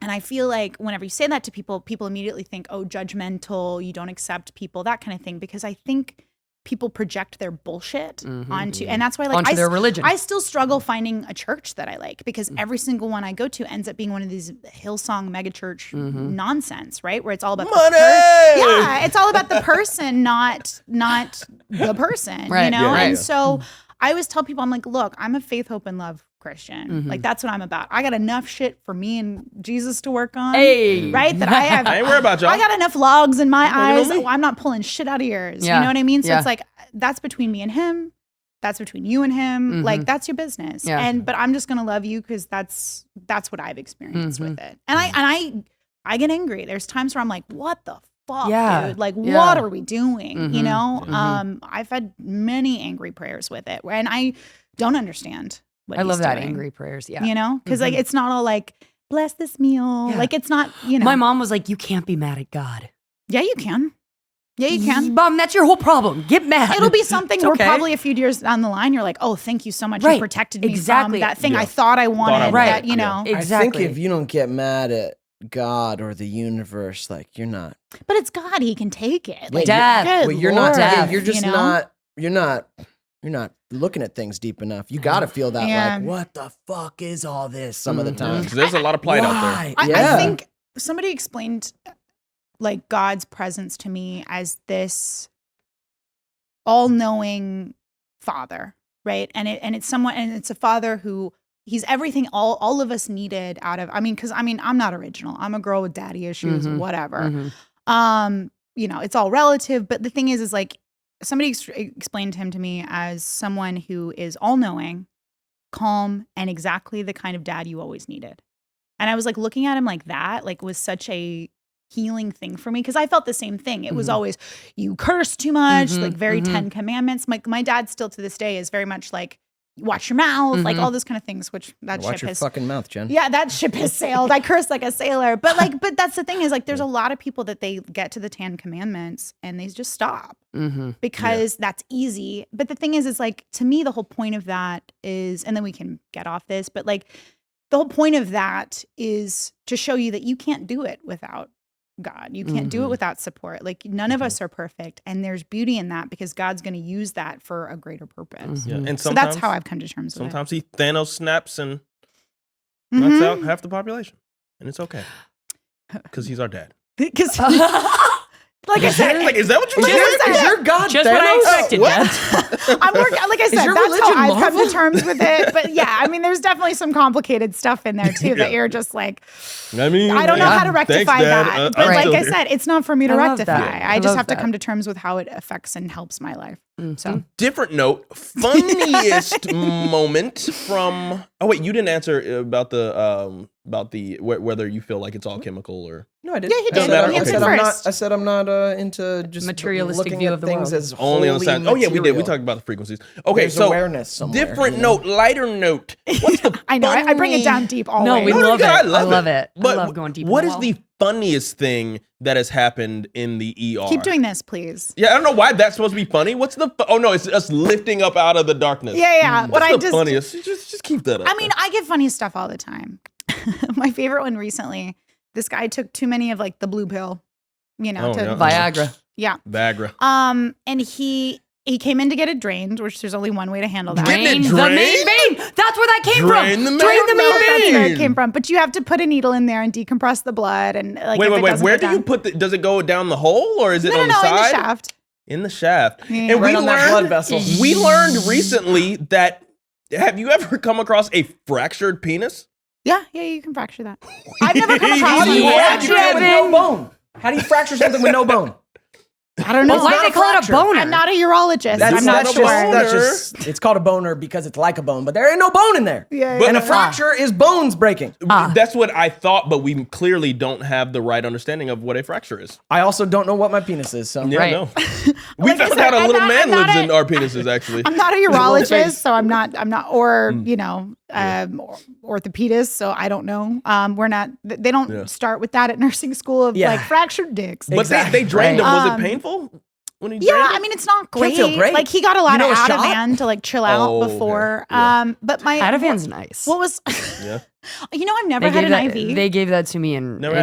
and I feel like whenever you say that to people, people immediately think, oh, judgmental, you don't accept people, that kind of thing. Because I think people project their bullshit onto, and that's why like onto their religion. I still struggle finding a church that I like, because every single one I go to ends up being one of these Hillsong megachurch nonsense, right? Where it's all about money. It's all about the person, not the person, Right, you know? right. And so I always tell people, I'm like, look, I'm a faith, hope, and love Christian. Like that's what I'm about. I got enough shit for me and Jesus to work on. Hey. Right? That I have. I ain't worried about y'all. I got enough logs in my eyes. on me. I'm not pulling shit out of yours. Yeah. You know what I mean? So Yeah. it's like, that's between me and him. That's between you and him. Like that's your business. Yeah. But I'm just gonna love you because that's what I've experienced with it. And I get angry. There's times where I'm like, what the fuck, dude? Like, what are we doing? You know? I've had many angry prayers with it, and I don't understand what I he's love that doing, angry prayers. Yeah. you know, because like it's not all like bless this meal. Yeah. Like it's not, you know. My mom was like, you can't be mad at God. Yeah, you can. Yeah, you can. Mom, that's your whole problem. Get mad. It'll be something It's where okay. probably a few years down the line, you're like, oh, thank you so much. Right. You protected me Exactly. from that thing Yeah. I thought I wanted. Right. That, you know. Exactly. I think if you don't get mad at God or the universe, like you're not. But it's God. He can take it. Like, Dad. good Well, you're not. Lord, Yeah, you're just you know? not. You're not looking at things deep enough. You got to feel that. Yeah. Like, what the fuck is all this? Some of the time. 'Cause there's a lot of plight out there. Why? I Yeah. think somebody explained like God's presence to me as this all-knowing father, right? And it's a father who he's everything all of us needed out of, because I'm not original. I'm a girl with daddy issues, whatever. You know, it's all relative, but the thing is like somebody explained him to me as someone who is all-knowing, calm, and exactly the kind of dad you always needed. And I was like looking at him like that, like was such a healing thing for me because I felt the same thing. It was always you curse too much, like very 10 commandments. My dad still to this day is very much like watch your mouth, like all those kind of things, which that Watch ship your has fucking mouth, Jen. yeah, that ship has sailed. I curse like a sailor. But that's the thing is like there's a lot of people that they get to the 10 commandments and they just stop because that's easy. But the thing is like to me the whole point of that is, and then we can get off this, but like the whole point of that is to show you that you can't do it without God. You can't do it without support. Like none of us are perfect. And there's beauty in that because God's going to use that for a greater purpose. Yeah. And So that's how I've come to terms with it. sometimes he Thanos snaps and knocks out half the population. And it's okay. Because he's our dad. Because like I said, Like, is that what you Is your God Just what I Thanos? expected, Dad. I'm working, like I said, your that's religion how I've come Marvel? to terms with it. But yeah, I mean, there's definitely some complicated stuff in there too that you're just like, I mean, I don't know how to rectify thanks, Dad. that. But I'm like still I here. said, it's not for me to I love rectify. that. I I just love have to that. come to terms with how it affects and helps my life. So Different note, funniest moment from. Oh wait, you didn't answer about the whether you feel like it's all chemical or. No, I did. Yeah, he I did. said, He I answered said I'm not. first. I said I'm not into just Materialistic looking view at of the things world. as Only on the side. Oh yeah, we did. We material. talked about the frequencies. Okay, There's so awareness somewhere, different you know? note, lighter note. What's the I know I bring it down deep always. No, we No, love it. I I love love it. it. But I love going deep. What in is well. the funniest thing that has happened in the ER? Keep doing this, please. Yeah, I don't know why that's supposed to be funny. What's the? Oh no, it's us lifting up out of the darkness. Yeah. But What's I the just funniest? Just keep that up. I mean, I get funny stuff all the time. My favorite one recently, this guy took too many of like the blue pill, you know, Oh, to yeah. Viagra? yeah. Viagra. And he came in to get it drained, which there's only one way to handle that. Getting it Drain the main drained? vein. That's where that came Drain from. the main Drain the I don't know if that's main where vein. it came from, but you have to put a needle in there and decompress the blood and like. Wait. if it doesn't Where go do you down- put the? Does it go down the hole or is it No, on the in the side? shaft. In the shaft. Yeah. And Right on that blood vessel. We learned recently that. Have you ever come across a fractured penis? Yeah, you can fracture that. I've never come across How do you one. fracture it with no Kevin. bone? How do you fracture something with no bone? I don't know. But why do they call it a fracture. boner? I'm not a urologist. That's, I'm not that's sure. just, that's just, it's called a boner because it's like a bone, but there ain't no bone in there. Yeah, But- And a fracture is bones breaking. That's what I thought, but we clearly don't have the right understanding of what a fracture is. I also don't know what my penis is, so. Yeah, Right. no. We Like I found said, out a I'm little not- man I'm not lives a- in our penises, actually. I'm not a urologist, so I'm not, or Mm. you know, orthopedist, so I don't know. We're not. They don't Yeah. start with that at nursing school of Yeah. like fractured dicks. But Exactly. they drained him. Right. Was it painful when he Yeah, drained I it? mean it's not great. Can't feel great. Like he got a lot You know of a shot? Ativan to like chill out Oh, okay. before. Yeah. But my Ativan's nice. what was Yeah. You know, I've never had an IV. They gave that to me I've never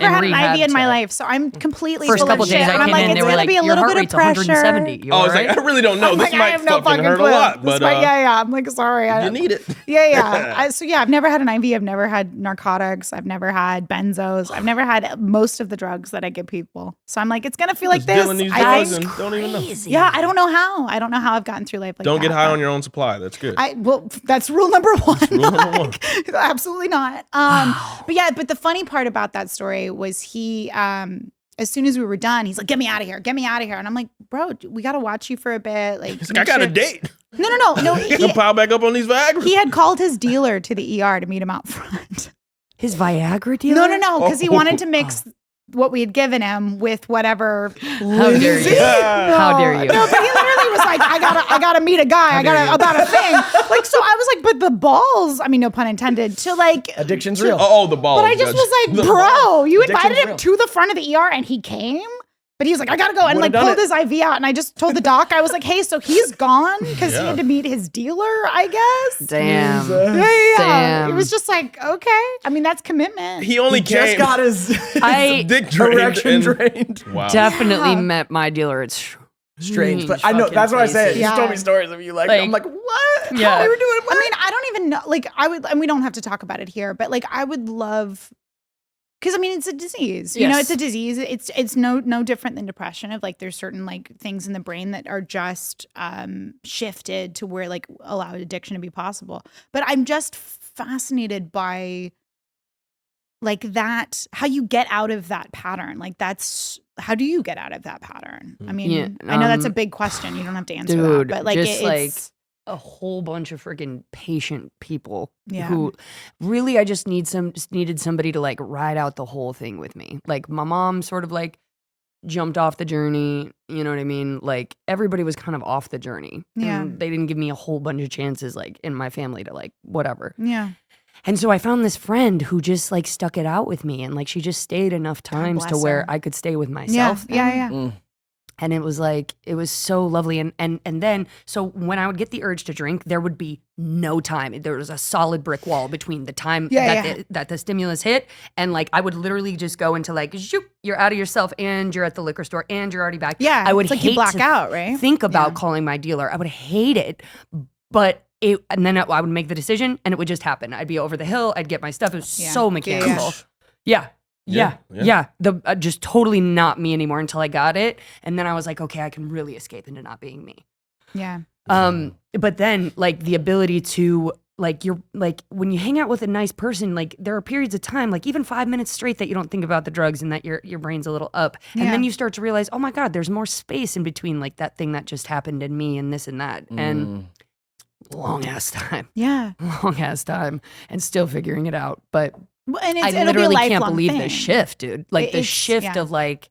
had an IV in my life, so I'm completely First full couple of shit. days I And I'm came like, in, it's they were gonna like, be a your little heart bit of rate's pressure. 170. You I all was like, right? I really don't know. I'm This like, I might have no fucking fucking hurt clue. a lot, This but might- yeah. I'm like, sorry. you need it. Yeah. So yeah, I've never had an IV. I've never had narcotics. I've never had benzos. I've never had most of the drugs that I give people. So I'm like, it's gonna feel like Just this. dealing these I drugs think. and don't even know. Yeah, I don't know how. I don't know how I've gotten through life like Don't that. get high but on your own supply. That's good. well, that's rule number one. rule number one. Absolutely not. But the funny part about that story was he, as soon as we were done, he's like, get me out of here. Get me out of here. And I'm like, bro, we got to watch you for a bit. Like, He's like, I got a date. No. You can pile back up on these Viagra. He had called his dealer to the ER to meet him out front. His Viagra dealer? No, because he wanted to mix what we had given him with whatever. How dare you? How dare you? No, but he literally was like, I gotta meet a guy. About a thing. Like, so I was like, but the balls, I mean, no pun intended, to like. Addiction's real. Oh, the balls. But I just Judge. was like, The bro, balls. you Addiction's invited him real. to the front of the ER and he came? But he was like, I gotta go, and like Would've done pulled it. his IV out, and I just told the doc, I was like, hey, so he's gone because he had to meet his dealer, I guess. Damn. Yeah. Damn. It was just like, okay. I mean, that's commitment. He only Just came. got his dick drained. erection drained. Wow. Definitely met my dealer. It's Strange, but I know that's what I say. Yeah. You told me stories of you like I'm like, what? Yeah. How we were doing what? I mean, I don't even know. Like, I would, and we don't have to talk about it here, but like, I would love, because I mean, it's a disease. You know, it's a disease. It's no different than depression. Of like, there's certain like things in the brain that are just shifted to where like allow addiction to be possible. But I'm just fascinated by like that, how you get out of that pattern. Like that's. How do you get out of that pattern? I mean, I know that's a big question. You don't have to answer dude, that, but like, just it's a whole bunch of freaking patient people Yeah. who really I just needed somebody to like ride out the whole thing with me. Like my mom sort of like jumped off the journey, you know what I mean? Like everybody was kind of off the journey. Yeah. And they didn't give me a whole bunch of chances like in my family to like whatever. yeah. And so I found this friend who just like stuck it out with me and like she just stayed enough times to bless where her. I could stay with myself. Yeah. And it was like, it was so lovely. And then, so when I would get the urge to drink, there would be no time. There was a solid brick wall between the time that the stimulus hit. And like, I would literally just go into like, zoop, you're out of yourself and you're at the liquor store and you're already back. Yeah, I would it's like hate you black to out, right? think about calling my dealer. I would hate it. But and then I would make the decision and it would just happen. I'd be over the hill. I'd get my stuff. It was so mechanical. Yeah. The just totally not me anymore until I got it. And then I was like, okay, I can really escape into not being me. Yeah. But then like the ability to like, you're like, when you hang out with a nice person, like there are periods of time, like even 5 minutes straight that you don't think about the drugs and that your brain's a little up. And then you start to realize, oh my God, there's more space in between like that thing that just happened in me and this and that. And long ass time. Yeah. Long ass time and still figuring it out. But And I it'll be a literally can't lifelong believe thing. the shift, dude. Like the It's- shift of like,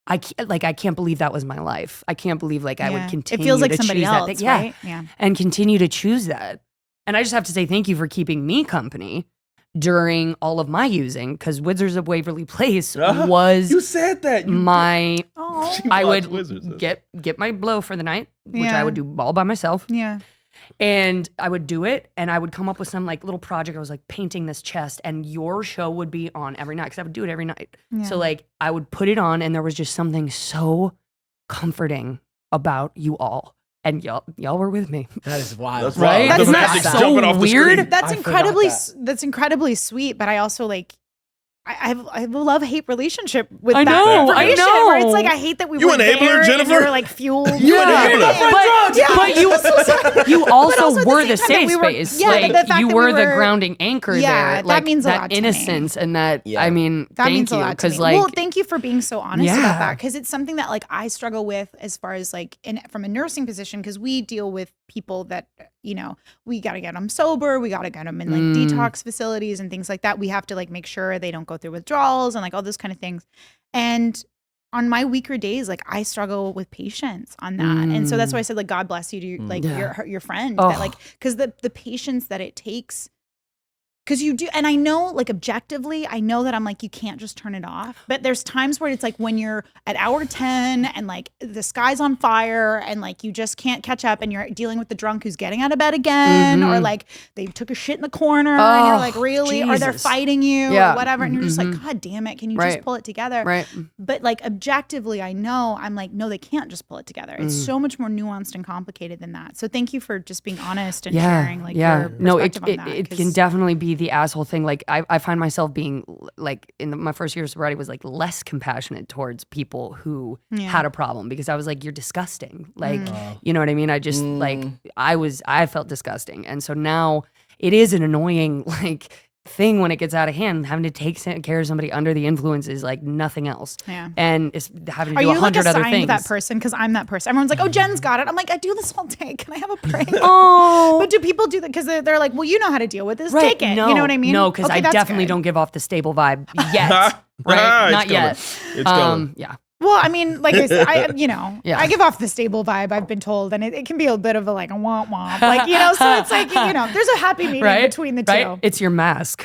I can't believe that was my life. I can't believe like I would continue It feels like to somebody choose else, that thing. right? Yeah. And continue to choose that. And I just have to say thank you for keeping me company during all of my using, because Wizards of Waverly Place was You said that. my. Oh. I watched would Wizards. get my blow for the night, which Yeah. I would do all by myself. Yeah. And I would do it, and I would come up with some like little project. I was like painting this chest, and your show would be on every night because I would do it every night. Yeah. So like I would put it on, and there was just something so comforting about you all, and y'all were with me. That is wild. That's Right? wild. That's The not magic's so jumping off the weird. screen. That's I incredibly forgot that's incredibly sweet, but I also like I have a love-hate relationship with I that know, I information, know. where it's like I hate that we You were enabler, there Jennifer? and we were like fueled. You enabler. But you also also at the were same the time that safe we were- space. yeah, like the fact you that were we the were- grounding anchor Yeah, there. that Like means a lot that to me. innocence and that. Yeah. I mean, That thank means a you lot to because me. like well, thank you for being so honest Yeah. about that, because it's something that like I struggle with as far as like from a nursing position, because we deal with people that we got to get them sober, we got to get them in like detox facilities and things like that. We have to like make sure they don't go through withdrawals and like all those kind of things. And on my weaker days, like I struggle with patience on that, and so that's why I said like God bless you to like your friend, that like because the patience that it takes Because you do, and I know, like, objectively, I know that I'm like, you can't just turn it off. But there's times where it's like when you're at hour 10 and like the sky's on fire and like you just can't catch up and you're dealing with the drunk who's getting out of bed again, or like they took a shit in the corner and you're like, really? Or they're fighting you or whatever. And you're just like, God damn it, can you just pull it together? Right. But like objectively, I know, I'm like, no, they can't just pull it together. It's so much more nuanced and complicated than that. So thank you for just being honest and sharing like your perspective on that. It can definitely be the asshole thing. Like I find myself being like my first year of sobriety was like less compassionate towards people who had a problem, because I was like, you're disgusting. Like, you know what I mean? I just like, I felt disgusting. And so now it is an annoying like thing when it gets out of hand. Having to take care of somebody under the influence is like nothing else. Yeah. And it's having to do 100 other things. Are you like that person? Because I'm that person. Everyone's like, oh, Jen's got it. I'm like, I do this all day. Can I have a break? Oh. But do people do that? Because they're like, well, you know how to deal with this. Take it. No, you know what I mean? No, because I definitely don't give off the stable vibe yet. Right? Not yet. It's coming. Yeah. Well, I mean, like I said, I give off the stable vibe, I've been told, and it can be a bit of a like a womp womp, like, so it's like, there's a happy medium between the two. It's your mask.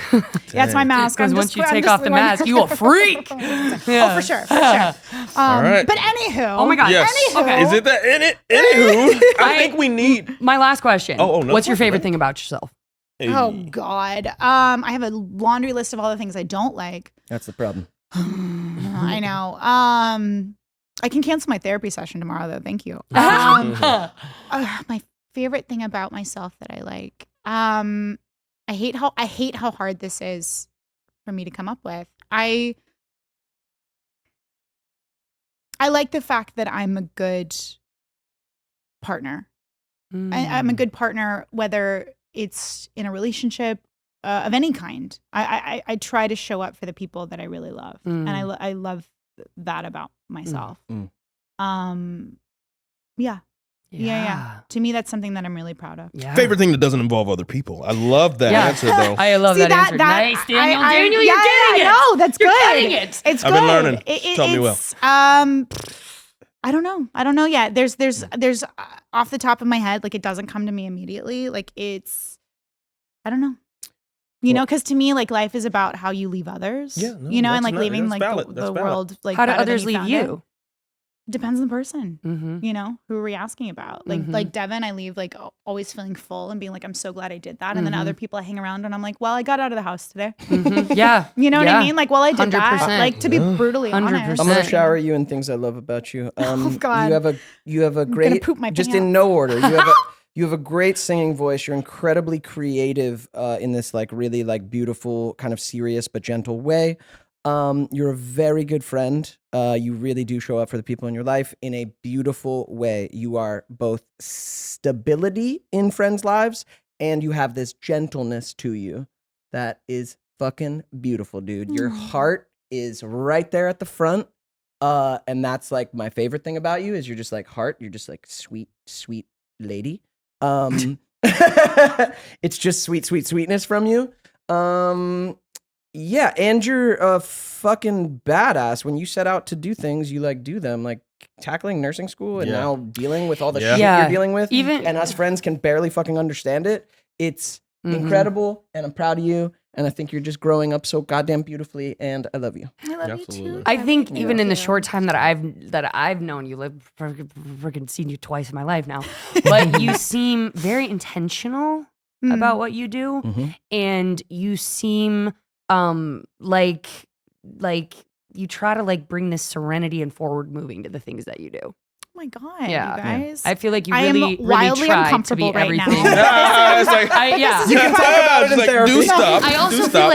Yeah, it's my mask. Because once you take off the mask, you will freak. Oh, for sure. All right. But anywho. Oh my God. Yes. Anywho. Okay. Is it that in it? Anywho, I think we need. My last question. Oh, no. What's your favorite thing about yourself? Hey. Oh, God. I have a laundry list of all the things I don't like. That's the problem. I know. I can cancel my therapy session tomorrow, though. Thank you. My favorite thing about myself that I like. I hate how hard this is for me to come up with. I like the fact that I'm a good partner. I'm a good partner, whether it's in a relationship of any kind. I try to show up for the people that I really love, and I love that about myself. Yeah. To me, that's something that I'm really proud of. Yeah. Favorite thing that doesn't involve other people. I love that answer, though. I love that answer. Nice, Daniel. Daniel, you're getting it. No, that's you're good. Getting it. It's I've good. been learning. Tell me well. I don't know yet. There's off the top of my head, like it doesn't come to me immediately. Like I don't know. Because to me, like life is about how you leave others. Yeah, no, and like leaving like the world. Like how do others leave you? It depends on the person. Who are we asking about? Like Devin, I leave like always feeling full and being like, I'm so glad I did that. And then other people I hang around and I'm like, well, I got out of the house today. Yeah, you know what I mean? Like, well, I did 100%. That. Like to be brutally 100%. honest. I'm gonna shower you in things I love about you. Oh God, you have a great. Poop my just pants. In no order. You have a great singing voice. You're incredibly creative in this like really like beautiful kind of serious but gentle way. You're a very good friend. You really do show up for the people in your life in a beautiful way. You are both stability in friends' lives and you have this gentleness to you that is fucking beautiful, dude. Your heart is right there at the front. And that's like my favorite thing about you is you're just like heart. You're just like sweet, sweet lady. It's just sweetness from you. Yeah, and you're a fucking badass. When you set out to do things, you like do them, like tackling nursing school and now dealing with all the shit you're dealing with. And us friends can barely fucking understand it. It's incredible, and I'm proud of you. And I think you're just growing up so goddamn beautifully, and I love you. I love you too. I think even in the short time that I've known you, like freaking seen you twice in my life now, but you seem very intentional about what you do, and you seem like you try to like bring this serenity and forward moving to the things that you do. Oh my God, you guys. I feel like you really wildly try uncomfortable to be everything. Right now. You can talk about it in therapy. Do stuff. I also feel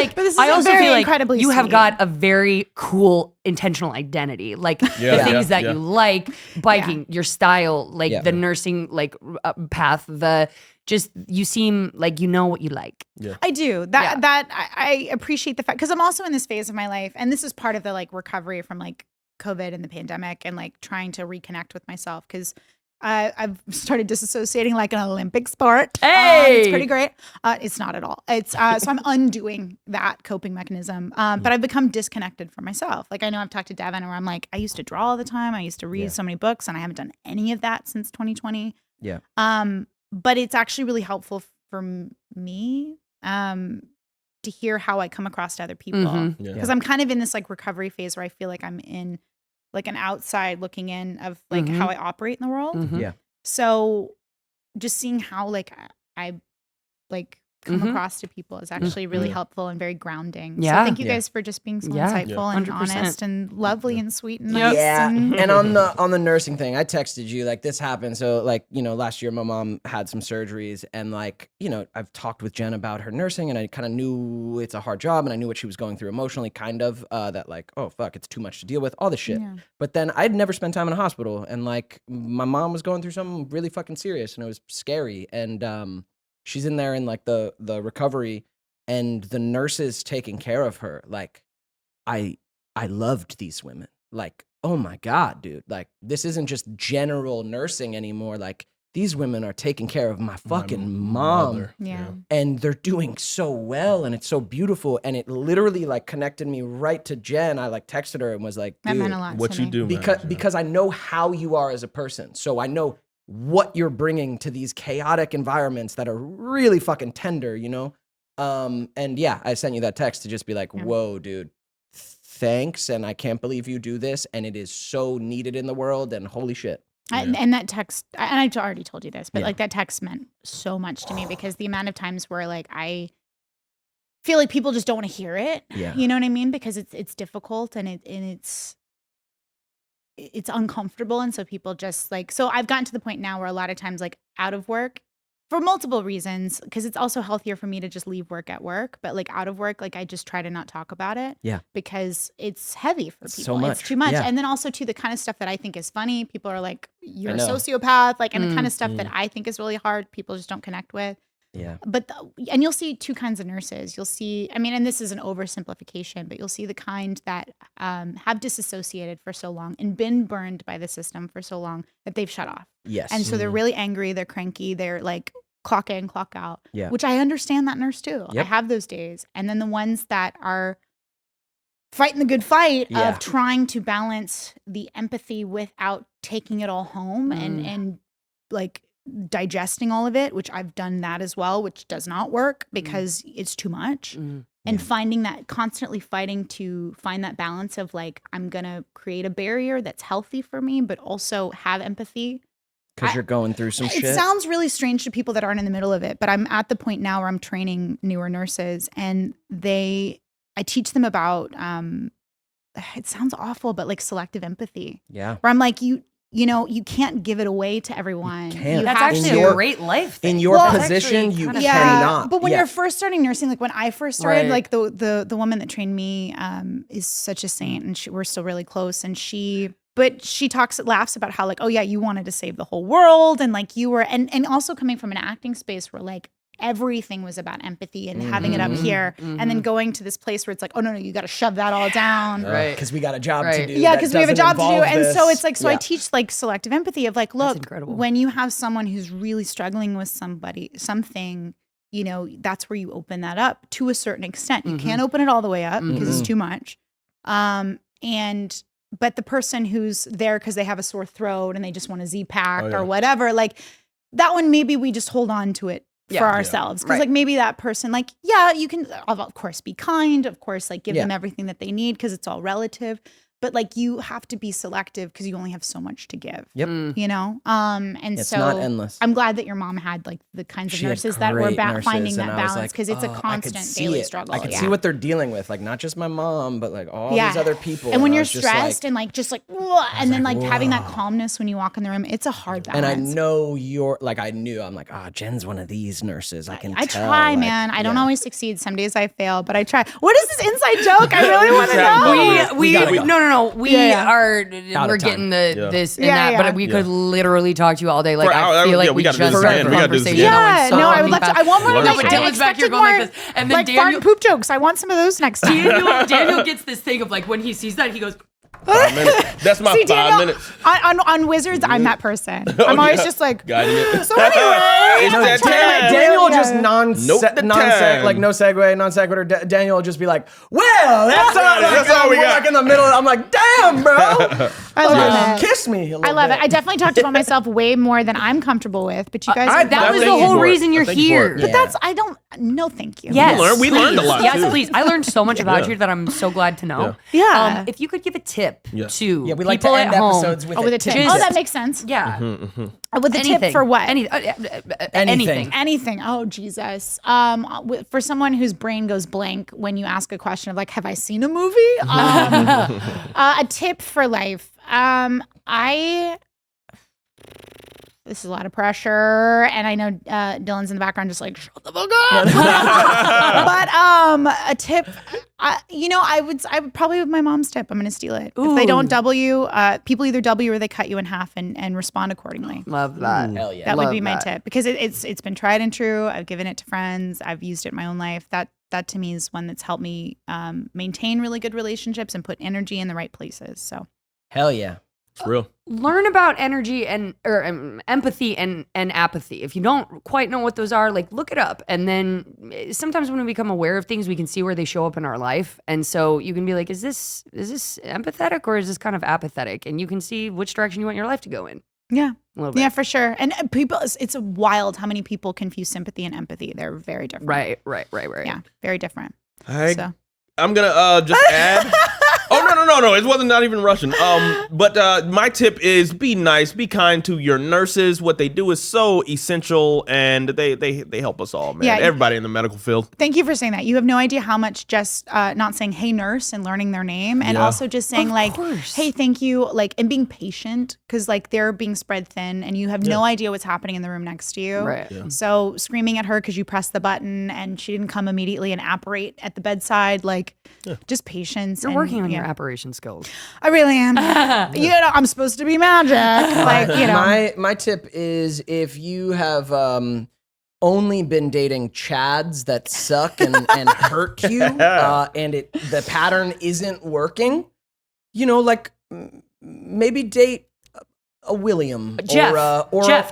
like you have got a very cool intentional identity. Like the things that you like, biking, your style, like the nursing like path, you seem like you know what you like. Yeah. I do. I appreciate the fact, because I'm also in this phase of my life, and this is part of the like recovery from like COVID and the pandemic and like trying to reconnect with myself, because I've started disassociating like an Olympic sport. Hey! It's pretty great. It's not at all. It's so I'm undoing that coping mechanism. But I've become disconnected from myself. Like I know I've talked to Devin where I'm like, I used to draw all the time. I used to read so many books, and I haven't done any of that since 2020. Yeah. But it's actually really helpful for me. to hear how I come across to other people. Because I'm kind of in this like recovery phase where I feel like I'm in like an outside looking in of like how I operate in the world. Yeah. So just seeing how like I like come across to people is actually really helpful and very grounding. So thank you guys for just being so insightful and 100%. honest and lovely and sweet and nice. Yeah. And And on the nursing thing, I texted you like this happened. So like, you know, last year my mom had some surgeries and like, you know, I've talked with Jen about her nursing and I kind of knew it's a hard job and I knew what she was going through emotionally, kind of that like, oh fuck, it's too much to deal with, all this shit. Yeah. But then I'd never spent time in a hospital and like my mom was going through something really fucking serious and it was scary. And she's in there in like the recovery and the nurses taking care of her. Like I loved these women. Like, oh my God, dude. Like this isn't just general nursing anymore. Like these women are taking care of my fucking mom. Yeah. And they're doing so well and it's so beautiful. And it literally like connected me right to Jen. I like texted her and was like, that dude, meant a lot What to you me. do, because I know how you are as a person. So I know what you're bringing to these chaotic environments that are really fucking tender, you know? And yeah, I sent you that text to just be like, whoa, dude, thanks. And I can't believe you do this. And it is so needed in the world and holy shit. And that text, and I already told you this, but like that text meant so much to me because the amount of times where like I feel like people just don't want to hear it. Yeah. You know what I mean? Because it's difficult and it's uncomfortable. And so people just like, so I've gotten to the point now where a lot of times like out of work for multiple reasons, because it's also healthier for me to just leave work at work, but like out of work, like I just try to not talk about it. Yeah. Because it's heavy for people. So much. It's too much. Yeah. And then also too, the kind of stuff that I think is funny, people are like, you're a sociopath, like, and the kind of stuff that I think is really hard, people just don't connect with. Yeah. But, and you'll see two kinds of nurses. You'll see, I mean, and this is an oversimplification, but you'll see the kind that have disassociated for so long and been burned by the system for so long that they've shut off. Yes. And so they're really angry, they're cranky, they're like clock in, clock out, Yeah. which I understand that nurse too. Yep. I have those days. And then the ones that are fighting the good fight of trying to balance the empathy without taking it all home and like digesting all of it, which I've done that as well, which does not work because it's too much. And finding that, constantly fighting to find that balance of like, I'm going to create a barrier that's healthy for me, but also have empathy. Because you're going through some shit. It sounds really strange to people that aren't in the middle of it, but I'm at the point now where I'm training newer nurses and I teach them about, it sounds awful, but like selective empathy. Yeah. Where I'm like, you know, you can't give it away to everyone. You can't. That's have actually to. a great life thing. In your That's position, actually you kind of- cannot. But when Yeah. you're first starting nursing, like when I first started, Right. like the woman that trained me is such a saint, and we're still really close. And she laughs about how like, oh yeah, you wanted to save the whole world, and like you were, and also coming from an acting space where like everything was about empathy and having it up here, and then going to this place where it's like, oh no, you got to shove that all down. Right. Because we got a job to Right. do. Yeah, that because we have a doesn't job to do. involve And so this. it's like, so I teach like selective empathy of like, look, incredible. when you have someone who's really struggling with something, you know, that's where you open that up to a certain extent. You can't open it all the way up because it's too much. But the person who's there because they have a sore throat and they just want a Z-Pack or whatever, like that one, maybe we just hold on to it for ourselves. Because like maybe that person, like, yeah, you can of course be kind, of course, like give them everything that they need because it's all relative. But like you have to be selective because you only have so much to give. Yep. You know? And It's so not endless. I'm glad that your mom had like the kinds of She had nurses that were great nurses, finding and that I was balance like, because it's a I could constant see daily it. struggle. I could see what they're dealing with, like not just my mom, but like all these other people. And when I you're was just stressed like, and like just like, "Whoa," and then like, like having that "Whoa." calmness when you walk in the room, it's a hard and balance. I know I'm like, Jen's one of these nurses. I can I tell. try, like, man. I don't yeah. always succeed. Some days I fail, but I try. What is this inside joke? I really want to know. We gotta go. No. We are. Out We're of time. getting this and Yeah, that, yeah. but we could literally talk to you all day. Like For I hours, feel like yeah, we gotta do just this had again. a We gotta do this conversation. again. Yeah, Went so no, I would love to. I want more Learn like from I it. Dylan's back here expected going more like this, and then like fart and poop jokes. I want some of those next time. Daniel gets this thing of like when he sees that he goes, 5 minutes. That's my See, 5 Daniel, minutes. on Wizards, I'm that person. I'm always just like, Guiding it. so anyway. It's that time. Daniel just like no segue, non sequitur. Daniel will just be like, "Well, that's all we got." Like in the middle, I'm like, "Damn, bro, I love it. Kiss me." I love it. I definitely talked about myself way more than I'm comfortable with, but you guys, that was the whole reason you're here. But that's no, thank you. Yes, we learned a lot. Yes, too. please. I learned so much about you that I'm so glad to know. Yeah. If you could give a tip to we like to people end at home. episodes with With a tip. Just- Oh, that makes sense. Yeah. With a tip for what? Anything. Anything. Oh, Jesus. For someone whose brain goes blank when you ask a question of like, have I seen a movie? A tip for life. This is a lot of pressure, and I know Dylan's in the background just like, shut the fuck up. But a tip, I would probably with my mom's tip. I'm going to steal it. If they don't double you, people either double you or they cut you in half and respond accordingly. Love that. Hell yeah. That would be my tip because it's been tried and true. I've given it to friends. I've used it in my own life. That to me is one that's helped me maintain really good relationships and put energy in the right places. So Hell yeah. It's real. Learn about energy or empathy and apathy. If you don't quite know what those are, like look it up. And then sometimes when we become aware of things, we can see where they show up in our life. And so you can be like, is this empathetic or is this kind of apathetic? And you can see which direction you want your life to go in. yeah. A little bit. Yeah, for sure. And people, it's wild how many people confuse sympathy and empathy. They're very different. Right. Yeah, very different. I'm gonna just add. Oh no! It wasn't not even Russian. But my tip is be nice, be kind to your nurses. What they do is so essential, and they help us all, man. Yeah, Everybody in the medical field. Thank you for saying that. You have no idea how much just not saying "Hey nurse" and learning their name, and also just saying like "Hey, thank you," like and being patient because like they're being spread thin, and you have no idea what's happening in the room next to you. Right. Yeah. So screaming at her because you pressed the button and she didn't come immediately and apparate at the bedside, like just patience. You're working on your apparition skills. I really am. I'm supposed to be magic. My tip is if you have only been dating Chads that suck and hurt you, and the pattern isn't working, maybe date a William Jeff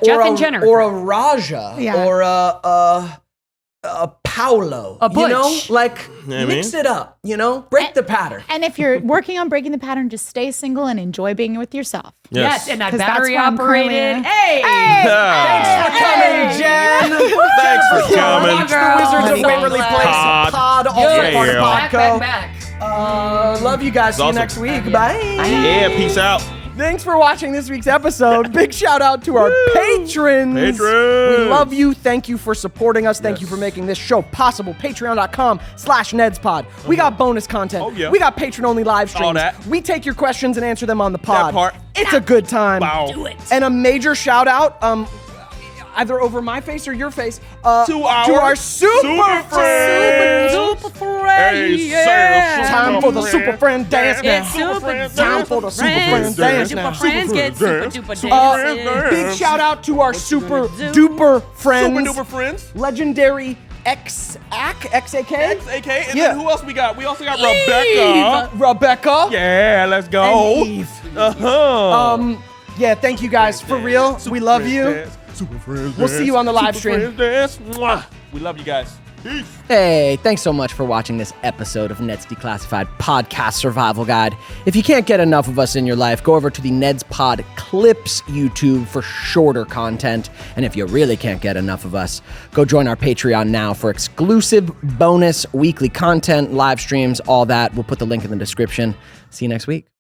and Jenner, or a Raja, or a Paolo, a Butch. Mix it up, break the pattern. And if you're working on breaking the pattern, just stay single and enjoy being with yourself. Yes, and that 'Cause that's battery where I'm operated. currently- Hey! Thanks for coming, Jen. Thanks for coming. Watch the Wizards of Waverly Place pod, also part of Podco. Back. Love you guys. See you awesome. next week. Bye. Yeah, peace out. Thanks for watching this week's episode. Big shout out to our patrons. Patrons. We love you. Thank you for supporting us. Thank you for making this show possible. Patreon.com/NedsPod. We got bonus content. Oh, yeah. We got patron-only live streams. All that. We take your questions and answer them on the pod. That part. It's a good time. Wow. Do it. And a major shout out, either over my face or your face, To our super friends. Super friend. Hey, sir, Time for the super friend dance now. Time for the super friend dance now. Super friends get super duper dances. Big shout out to our super duper friends. Super duper friends. Legendary XAK. XAK. And Yeah. then who else we got? We also got Rebecca. Rebecca. Yeah, let's go. And Eve. Uh-huh. Yeah, thank you guys. For real, we love you. Super friends. We'll see you on the live stream. Mwah. We love you guys. Peace. Hey, thanks so much for watching this episode of Neds Declassified Podcast Survival Guide. If you can't get enough of us in your life, go over to the Neds Pod Clips YouTube for shorter content. And if you really can't get enough of us, go join our Patreon now for exclusive bonus weekly content, live streams, all that. We'll put the link in the description. See you next week.